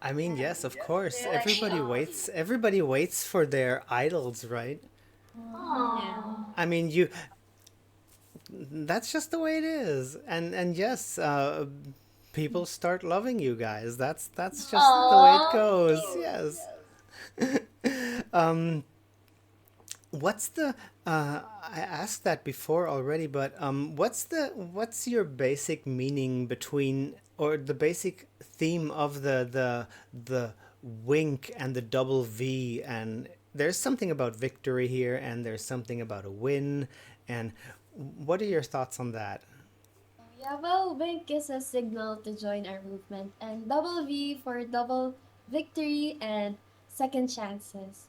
I mean, yes, of course. They're like, Everybody waits. Everybody waits for their idols, right? Aww. I mean, you. That's just the way it is. And yes, people start loving you guys. That's just the way it goes. Yes. um, what's the? I asked that before already, but what's your basic meaning between, or the basic theme of the wink and the double V? And there's something about victory here, and there's something about a win. And what are your thoughts on that? Yeah, well, Wink is a signal to join our movement, and double V for double victory and second chances.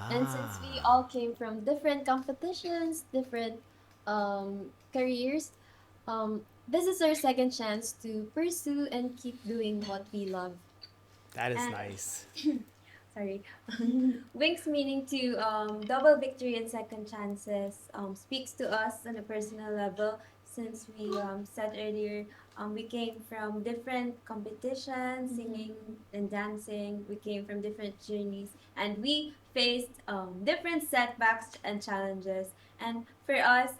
And since we all came from different competitions, different careers, this is our second chance to pursue and keep doing what we love. That is And- nice. Sorry. Wink's meaning to double victory and second chances speaks to us on a personal level since we said earlier we came from different competitions, singing and dancing. We came from different journeys and we faced different setbacks and challenges. And for us,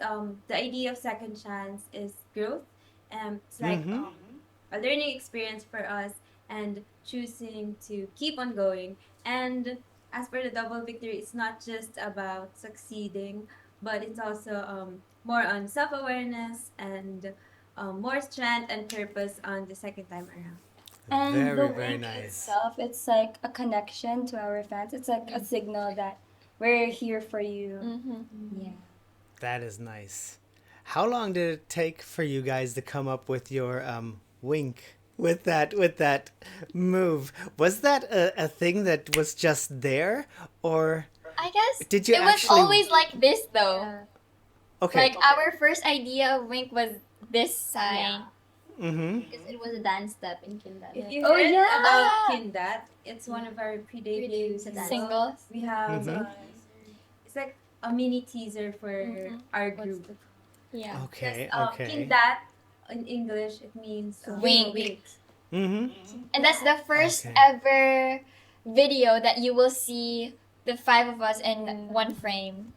the idea of second chance is growth. It's like a learning experience for us and choosing to keep on going. And as for the double victory, it's not just about succeeding, but it's also more on self awareness and more strength and purpose on the second time around. And Very, the very wink nice. itself, it's like a connection to our fans. It's like a signal that we're here for you. Mm-hmm. Yeah. That is nice. How long did it take for you guys to come up with your wink with that move? Was that a thing that was just there, or I guess did you it was actually? always like this though. Okay. Like our first idea of Wink was this sign. Mm-hmm. Because it was a dance step in Kindan. If you Oh, heard yeah. about Kindat, it's one of our pre-debut Pre-debut singles. Singles. We have Mhm. It's like a mini teaser for our group. Yeah. Okay, In okay. that, in English, it means Wink. wink. Mm-hmm. And that's the first Okay. ever video that you will see the five of us in one frame.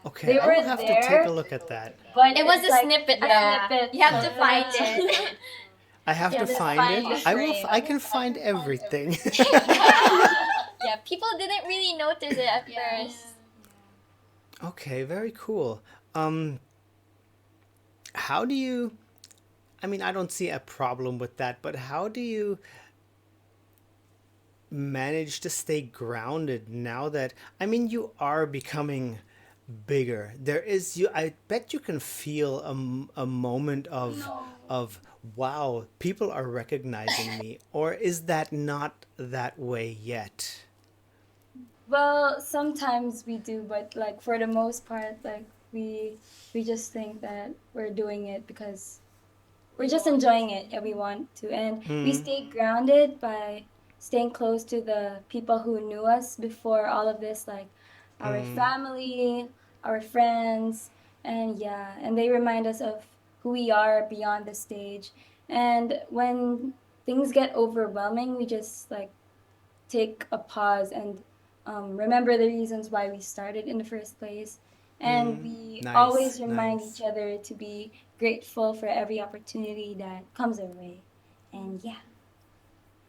Okay, They I will were have to take a there, look at that. but It was it's a like snippet a though. snippet. You have to find it. I have You to have to find find it. the I will. frame. I can find everything. Yeah, people didn't really notice it at first. Okay, very cool. Um, how do you? I mean, I don't see a problem with that, but how do you manage to stay grounded now that, I mean, you are becoming bigger? There is you. I bet you can feel a moment of wow, people are recognizing me, or is that not that way yet? Well, sometimes we do, but like for the most part, like we just think that we're doing it because we're just enjoying it and we want to. And we Mm, stay grounded by staying close to the people who knew us before all of this, like our mm, family, our friends, and yeah, and they remind us of who we are beyond the stage. And when things get overwhelming, we just like take a pause and remember the reasons why we started in the first place. And mm. we Nice, always remind each nice. other to be grateful for every opportunity that comes our way. And yeah,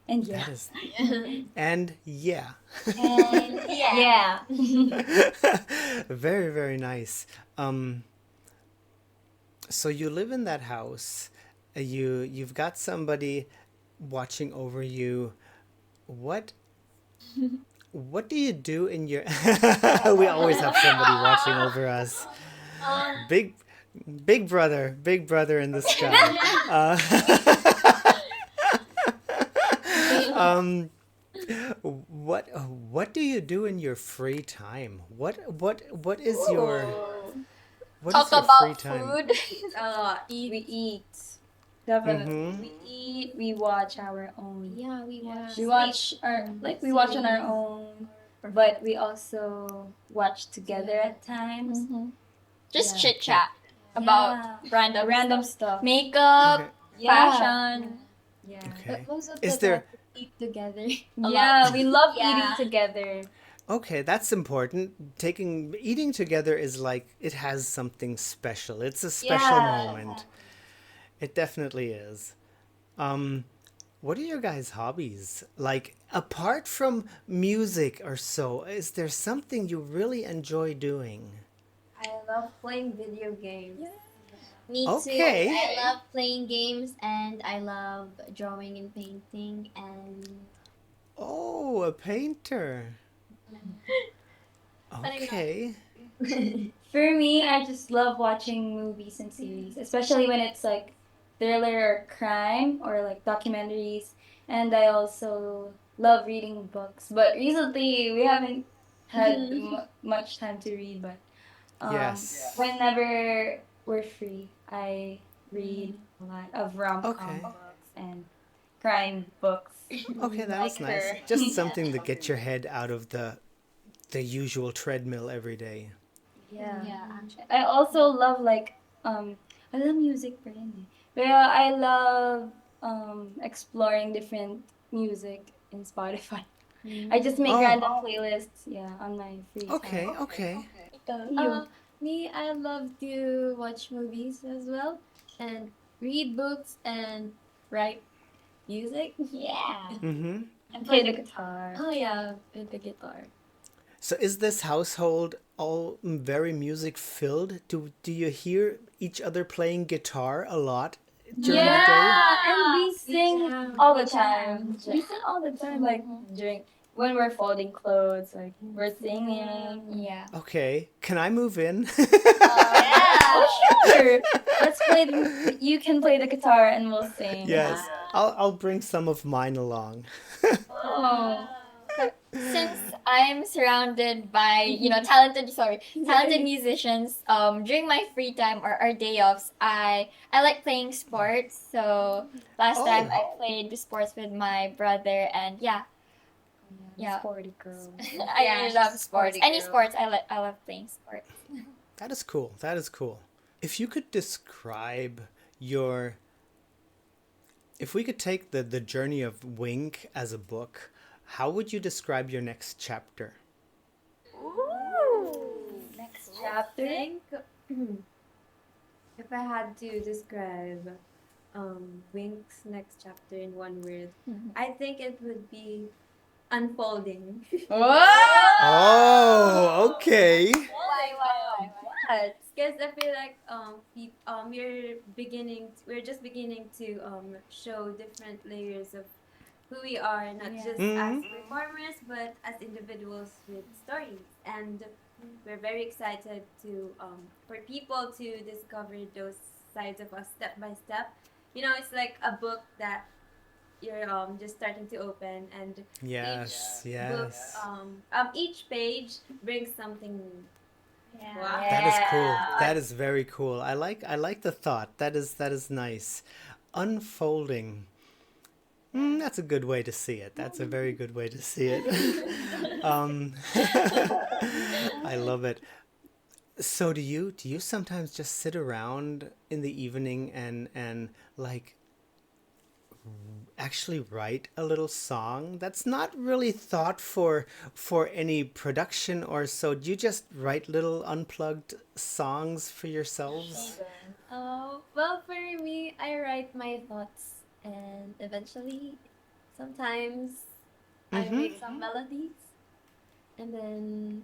and yeah. That is, and yeah. And yeah. Yeah. Very, very nice. Um, so you live in that house. You've got somebody watching over you. What what do you do in your We always have somebody watching over us. Big big brother in the sky. Um, what do you do in your free time? What Talk is your free about time? food. A lot. We eat. Definitely. Mm-hmm. We eat, we watch our own. Yeah, we watch. We watch we watch on our own, but we also watch together at times. Just Yeah. chit chat about Yeah. random stuff. makeup, Okay. Yeah. fashion. Yeah. Okay. But most of Is the time, there we eat together. Yeah, we love Yeah. eating together. Okay, that's important. Eating together is like it has something special. It's a special Yeah. moment. It definitely is. Um, what are your guys' hobbies? Like apart from music or so, is there something you really enjoy doing? I love playing video games. Me Okay. too. I love playing games and I love drawing and painting and Oh, a painter. Okay. For me, I just love watching movies and series, especially when it's like thriller or crime or like documentaries. And I also love reading books. But recently, we haven't had much time to read. But Yes. whenever we're free, I read a lot of rom-com Okay. books and crime books. Okay, that's Like nice. her. Just something to get your head out of the usual treadmill every day. Yeah. yeah, actually. I also love like I love music pa rin eh. Pero I love exploring different music in Spotify. I just make Oh. random playlists, yeah, on my free Okay, time. okay. Me, I love to watch movies as well, and read books and write music. Yeah. Mm-hmm. And play the guitar. Oh yeah, and the guitar. So is this household all very music filled? Do you hear each other playing guitar a lot during the day? Yeah, and we sing jam. all the time. We sing all the time, like during when we're folding clothes, like we're singing. Yeah. Okay. Can I move in? Oh, sure. Let's play. You can play the guitar and we'll sing. Yes. I'll bring some of mine along. Oh. Since I'm surrounded by, talented musicians, during my free time or our day offs, I like playing sports. So last time I played sports with my brother, and yeah, Yeah. Sporty girl. I Yeah, really love she's a sports. sporty Any girl. sports, I love playing sports. That is cool. That is cool. If you could describe your, if we could take the journey of Wink as a book, how would you describe your next chapter? Next I chapter. think if I had to describe Wink's next chapter in one word, I think it would be unfolding. Oh, okay. What? Because I feel like we're just beginning to show different layers of who we are, not just as performers but as individuals with stories. And we're very excited to for people to discover those sides of us step by step. You know, it's like a book that you're just starting to open, and Yes, book yes. each page brings something new. Yeah. Wow. That is cool. That is very cool. I like the thought. That is nice. Unfolding. That's a good way to see it. That's a very good way to see it. I love it. So do you sometimes just sit around in the evening and like actually write a little song that's not really thought for any production or so? Do you just write little unplugged songs for yourselves? Well, for me, I write my thoughts, and eventually, sometimes I make some melodies, and then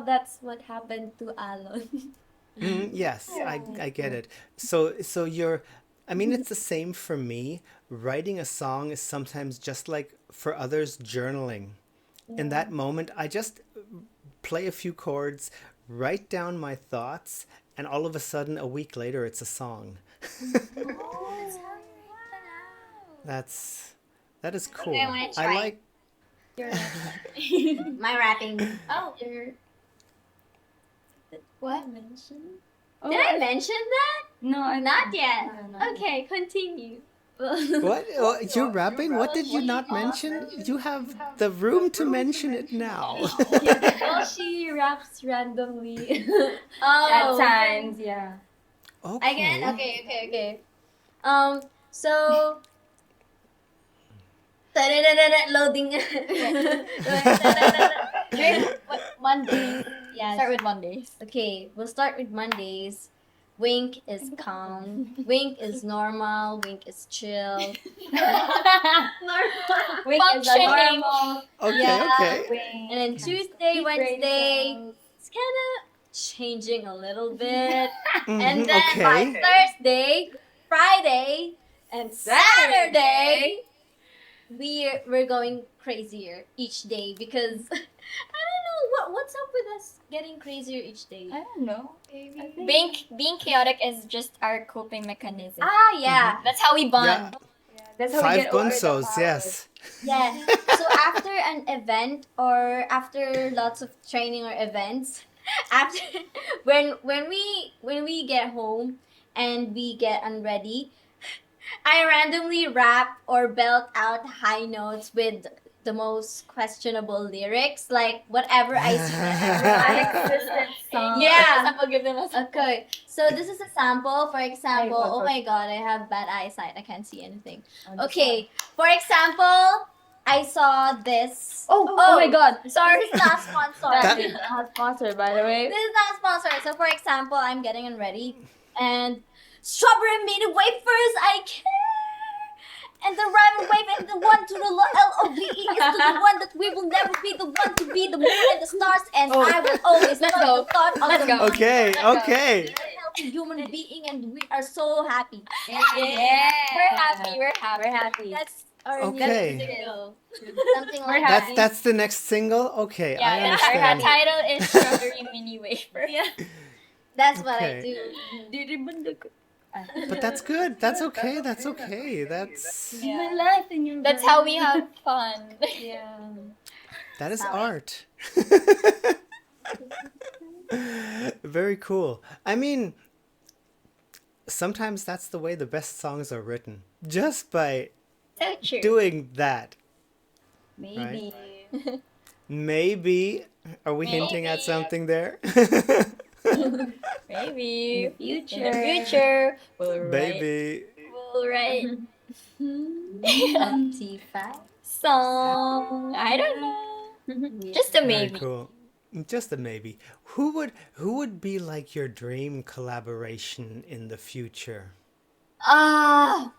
that's what happened to Alon. Yes, I get it. So you're, I mean, it's the same for me. Writing a song is sometimes just like for others journaling. In that moment, I just play a few chords, write down my thoughts, and all of a sudden, a week later, it's a song. That's that is cool. I wanna I try. like. My rapping. Oh, what? Did I mention that? No, Not yet. No. Okay, continue. What? You're rapping? What did you not mention? You have the room to mention it now. Well, she raps randomly. At Oh, times, yeah. again? Okay. Okay. So loading. Mondays. Yes. Start with Mondays. Okay, we'll start with Mondays. Wink is calm. Wink is normal. Wink is chill. Wink is a Functioning. normal. Okay, Yeah. okay. And then Tuesday, Wednesday, it's kind of changing a little bit. And then by Okay. Thursday, Friday, and Saturday, we're going crazier each day because I don't know what's up with us getting crazier each day. I don't know. Being chaotic is just our coping mechanism. Ah, yeah. That's how we bond. Yeah. That's how we Five get over the gunsos, powers. yes. Yeah. So after an event or after lots of training or events, after when we get home and we get unready, I randomly rap or belt out high notes with the most questionable lyrics, like whatever I see. Non-existent song. Yeah. I'll give them a Okay, so this is a sample. For example, Ay, oh wag- my god, I have bad eyesight. I can't see anything. Okay, for example, I saw this. Oh my god. Sorry, this is not sponsored. That- this Not sponsored, by the way. is not sponsored. So, for example, I'm getting ready, and strawberry made wafers. I care. And the rhyme wave and the one to the LOVE is to the one that we will never be the one to be the moon and the stars, and I will always Let's love go. the thought of Let's the go. Okay, okay. We're a healthy human being, and we are so happy. Yeah. We're happy. We're happy. We're happy. That's our Okay. new single. Something We're like That's that. that's the next single. Okay, I Yeah, our understand. title is Strawberry Mini Wafer. That's what I Okay. do. But that's good. That's okay. That's okay. That's My life in your That's how we have fun. Yeah. that is Sorry. art. Very cool. I mean, sometimes that's the way the best songs are written. Just by So true. doing that. Maybe. Maybe. Are we hinting at Maybe. something there? Maybe. In the In the future. future, Baby. we'll write Top T5. song. I don't know. Just a Very maybe. cool. Just a maybe. Who would be like your dream collaboration in the future? Ah,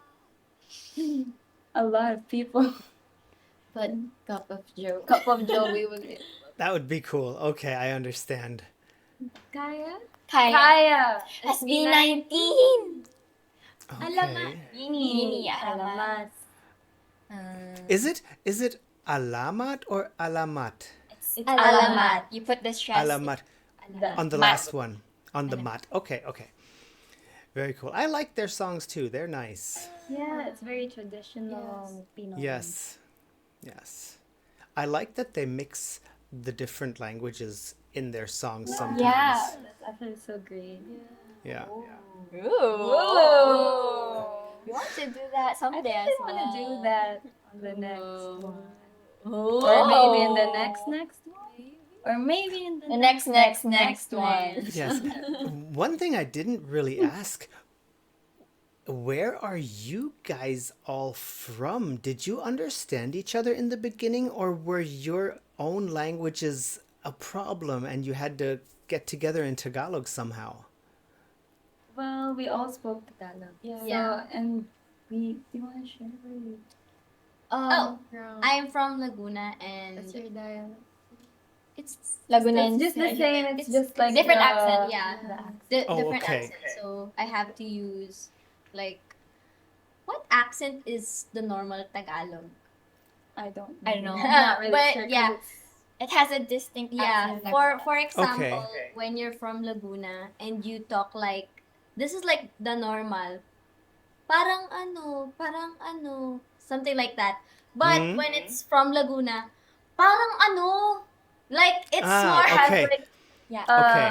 A lot of people. But cup of Joe. Cup of Joe, we would. That would be cool. Okay, I understand. Kaya? Kaya. Kaya. SB19. Okay. Ini, Alamat. Is it alamat or alamat? It's alamat. You put the stress. Alamat on the Mat. last one. On the mat. Okay, okay. Very cool. I like their songs too. They're nice. Yeah, it's very traditional Pinoy. Yes. Yes. I like that they mix the different languages in their songs sometimes. Yeah. That's actually so great. Yeah. Ooh. We want to do that someday as I well. want to do that on the next one. Oh. Or maybe in the next one. Or maybe in The next one. Yes. One thing I didn't really ask, where are you guys all from? Did you understand each other in the beginning, or were your own languages a problem and you had to get together in Tagalog somehow? Well, we all spoke Tagalog. Yeah. So, and do you want to share where you? Oh, From, I'm from Laguna and what's your dialect? it's Laguna. It's just the same. It's just like different the- accent, yeah. the- Oh, different okay. accent. So I have to use like what accent is the normal Tagalog? I don't know. I'm not really But sure. 'Cause yeah. it's- It has a distinct Yeah, accent. for example, Okay. when you're from Laguna and you talk like this is like the normal. Parang ano, something like that. But Mhm. when it's from Laguna, parang ano, like it's Ah, more okay. like Yeah. Okay.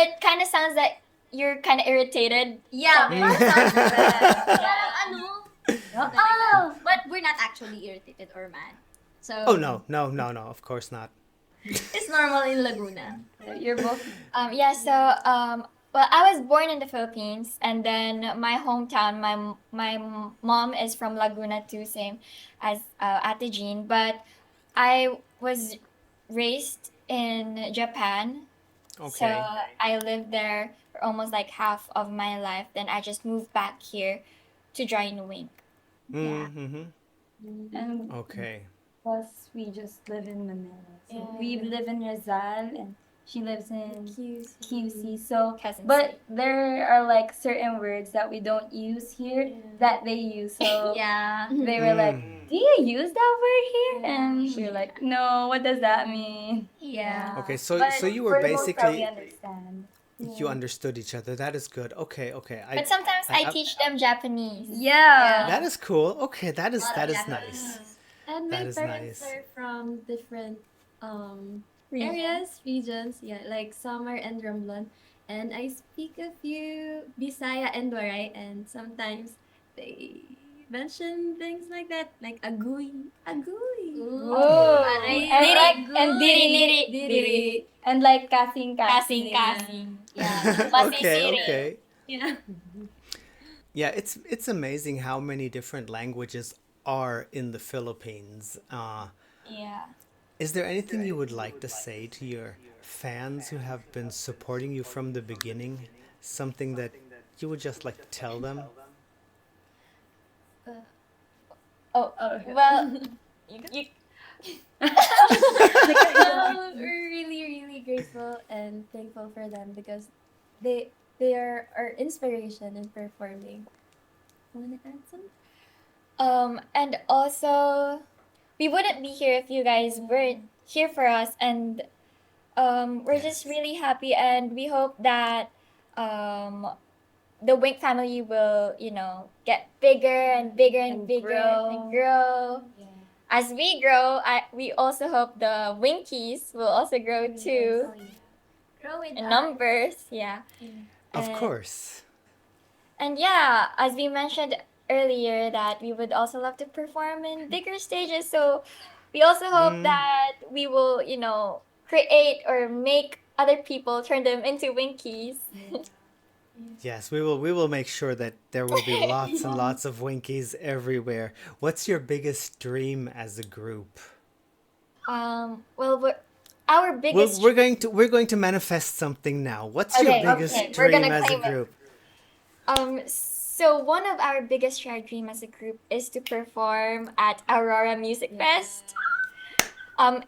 It kind of sounds like you're kind of irritated. yeah, Mm. parang sounds like that. Parang ano, something like that. But we're not actually irritated or mad. So Oh, no, no, no, no, of course not. it's normal in Laguna. You're both. Yeah. So well, I was born in the Philippines, and then my hometown, my mom is from Laguna too, same as Ate Jean. But I was raised in Japan. So Okay. I lived there for almost like half of my life. Then I just moved back here to join Wink. Mm-hmm. And Okay. plus, we just live in Manila. So Yeah. we live in Rizal, and she lives in QC. QC. So, Cousin but there are like certain words that we don't use here that they use. So Yeah. they were like, Mm. "Do you use that word here?" And we were like, "No. What does that mean?" Yeah. Okay, so But you were for the most part, we basically understand. you understood each other. That is good. Okay, okay. But sometimes I teach them Japanese. Yeah. That is cool. Okay, that is Lot of nice. And That my is parents nice. are from different Region. regions. Yeah, like Samar and Romblon. And I speak a few Bisaya and Waray, and sometimes they mention things like that, like aguy, aguy. Ooh. Aray, And aray, and diri Diri. And like kasing kasing kasing. kasing. Yeah. Okay, okay. Yeah. Yeah, it's amazing how many different languages are in the Philippines. Yeah. Is there anything you would like to say to your fans who have been supporting you from the beginning? Something that you would just like to tell them? Oh, well, you We're really, really grateful and thankful for them because they are our inspiration in performing. Wanna add some? And also, we wouldn't be here if you guys weren't here for us, and we're just really happy, and we hope that the Wink family will, get bigger and bigger and, And bigger grow. and grow. As we grow, we also hope the Winkies will also grow too Grow with in us. numbers. Yeah. Of And- course. And yeah, as we mentioned earlier, that we would also love to perform in bigger stages. So We also hope that we will, you know, create or make other people turn them into Winkies. Yes, we will make sure that there will be lots and lots of Winkies everywhere. What's your biggest dream as a group? Well, our biggest. We're going to manifest something now. What's your Okay, biggest okay, we're dream gonna as a claim it. group? So one of our biggest shared dream as a group is to perform at Aurora Music Fest.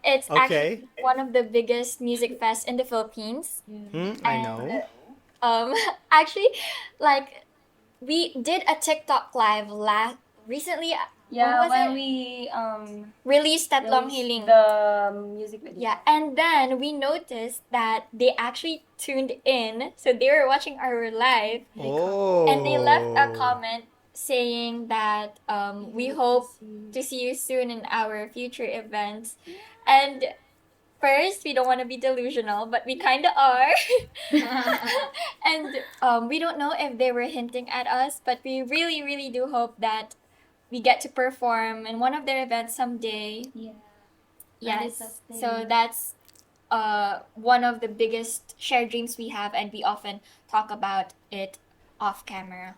It's Okay. actually one of the biggest music fests in the Philippines. I And know. actually, like we did a TikTok live last recently. Yeah, When was when it? we Released that long released healing. the music video. Yeah, and then we noticed that they actually tuned in, so they were watching our live, Oh. and they left a comment saying that we hope to see you soon in our future events. And first, we don't want to be delusional, but we kind of are. And we don't know if they were hinting at us, but we really, really do hope that we get to perform in one of their events someday. Yeah. Yes. Manifesting. So that's one of the biggest shared dreams we have, and we often talk about it off camera.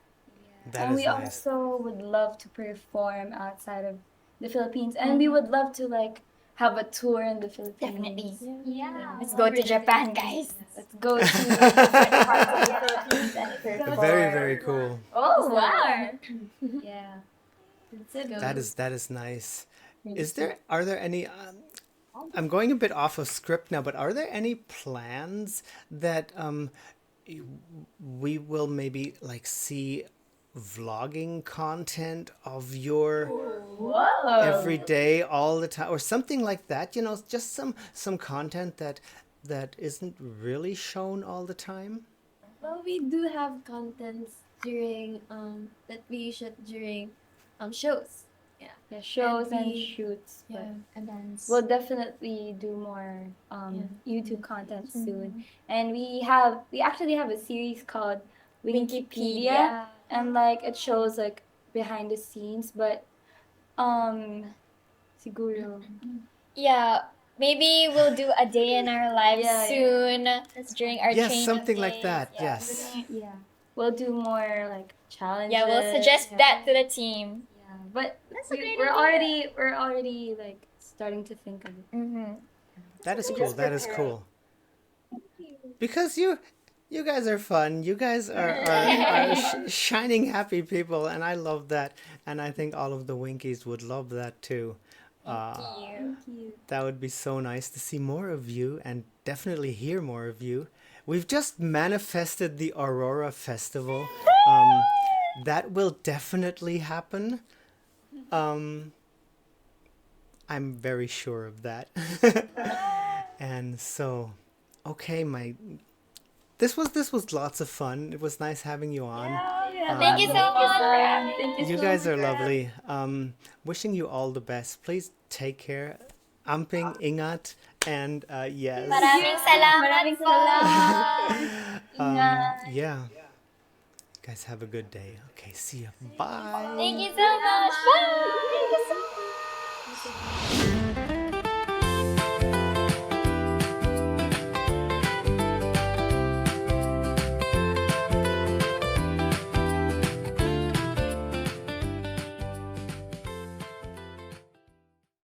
That And is we nice. also would love to perform outside of the Philippines, and we would love to like have a tour in the Philippines. Definitely. Yeah. Let's go to Japan, guys. Let's go to Different parts of the Philippines and perform. Very, very cool. Oh wow. yeah. That is nice. Are there any I'm going a bit off of script now, but are there any plans that we will maybe like see vlogging content of your Whoa. every day all the time or something like that, just some content that isn't really shown all the time? Well, we do have contents during that we shoot during shows. Yeah, shows and we- shoots. But Yeah. And then we'll definitely do more YouTube content Mm-hmm. soon. And we actually have a series called Wikipedia, Wikipedia. and like it shows like behind the scenes, but siguro Yeah, maybe we'll do a day in our lives Yeah, yeah. soon during our Yes, training something like days. that. Yeah. Yes. yeah, we'll do more like challenges. Yeah, we'll suggest that to the team. Yeah, but a great we're idea. already like starting to think of it. Mm-hmm. That is cool. That is cool. Because you guys are fun. You guys are shining happy people, and I love that. And I think all of the Winkies would love that too. You. That would be so nice to see more of you and definitely hear more of you. We've just manifested the Aurora Festival. That will definitely happen. I'm very sure of that. And so, okay, this was lots of fun. It was nice having you on. Thank you so much for having Thank me. You guys are lovely. Wishing you all the best. Please take care. Amping, ingat, and yes. Maraming salamat Maraming po. Yeah. Guys, have a good day. Okay, see ya. Bye. Thank you so much. Bye.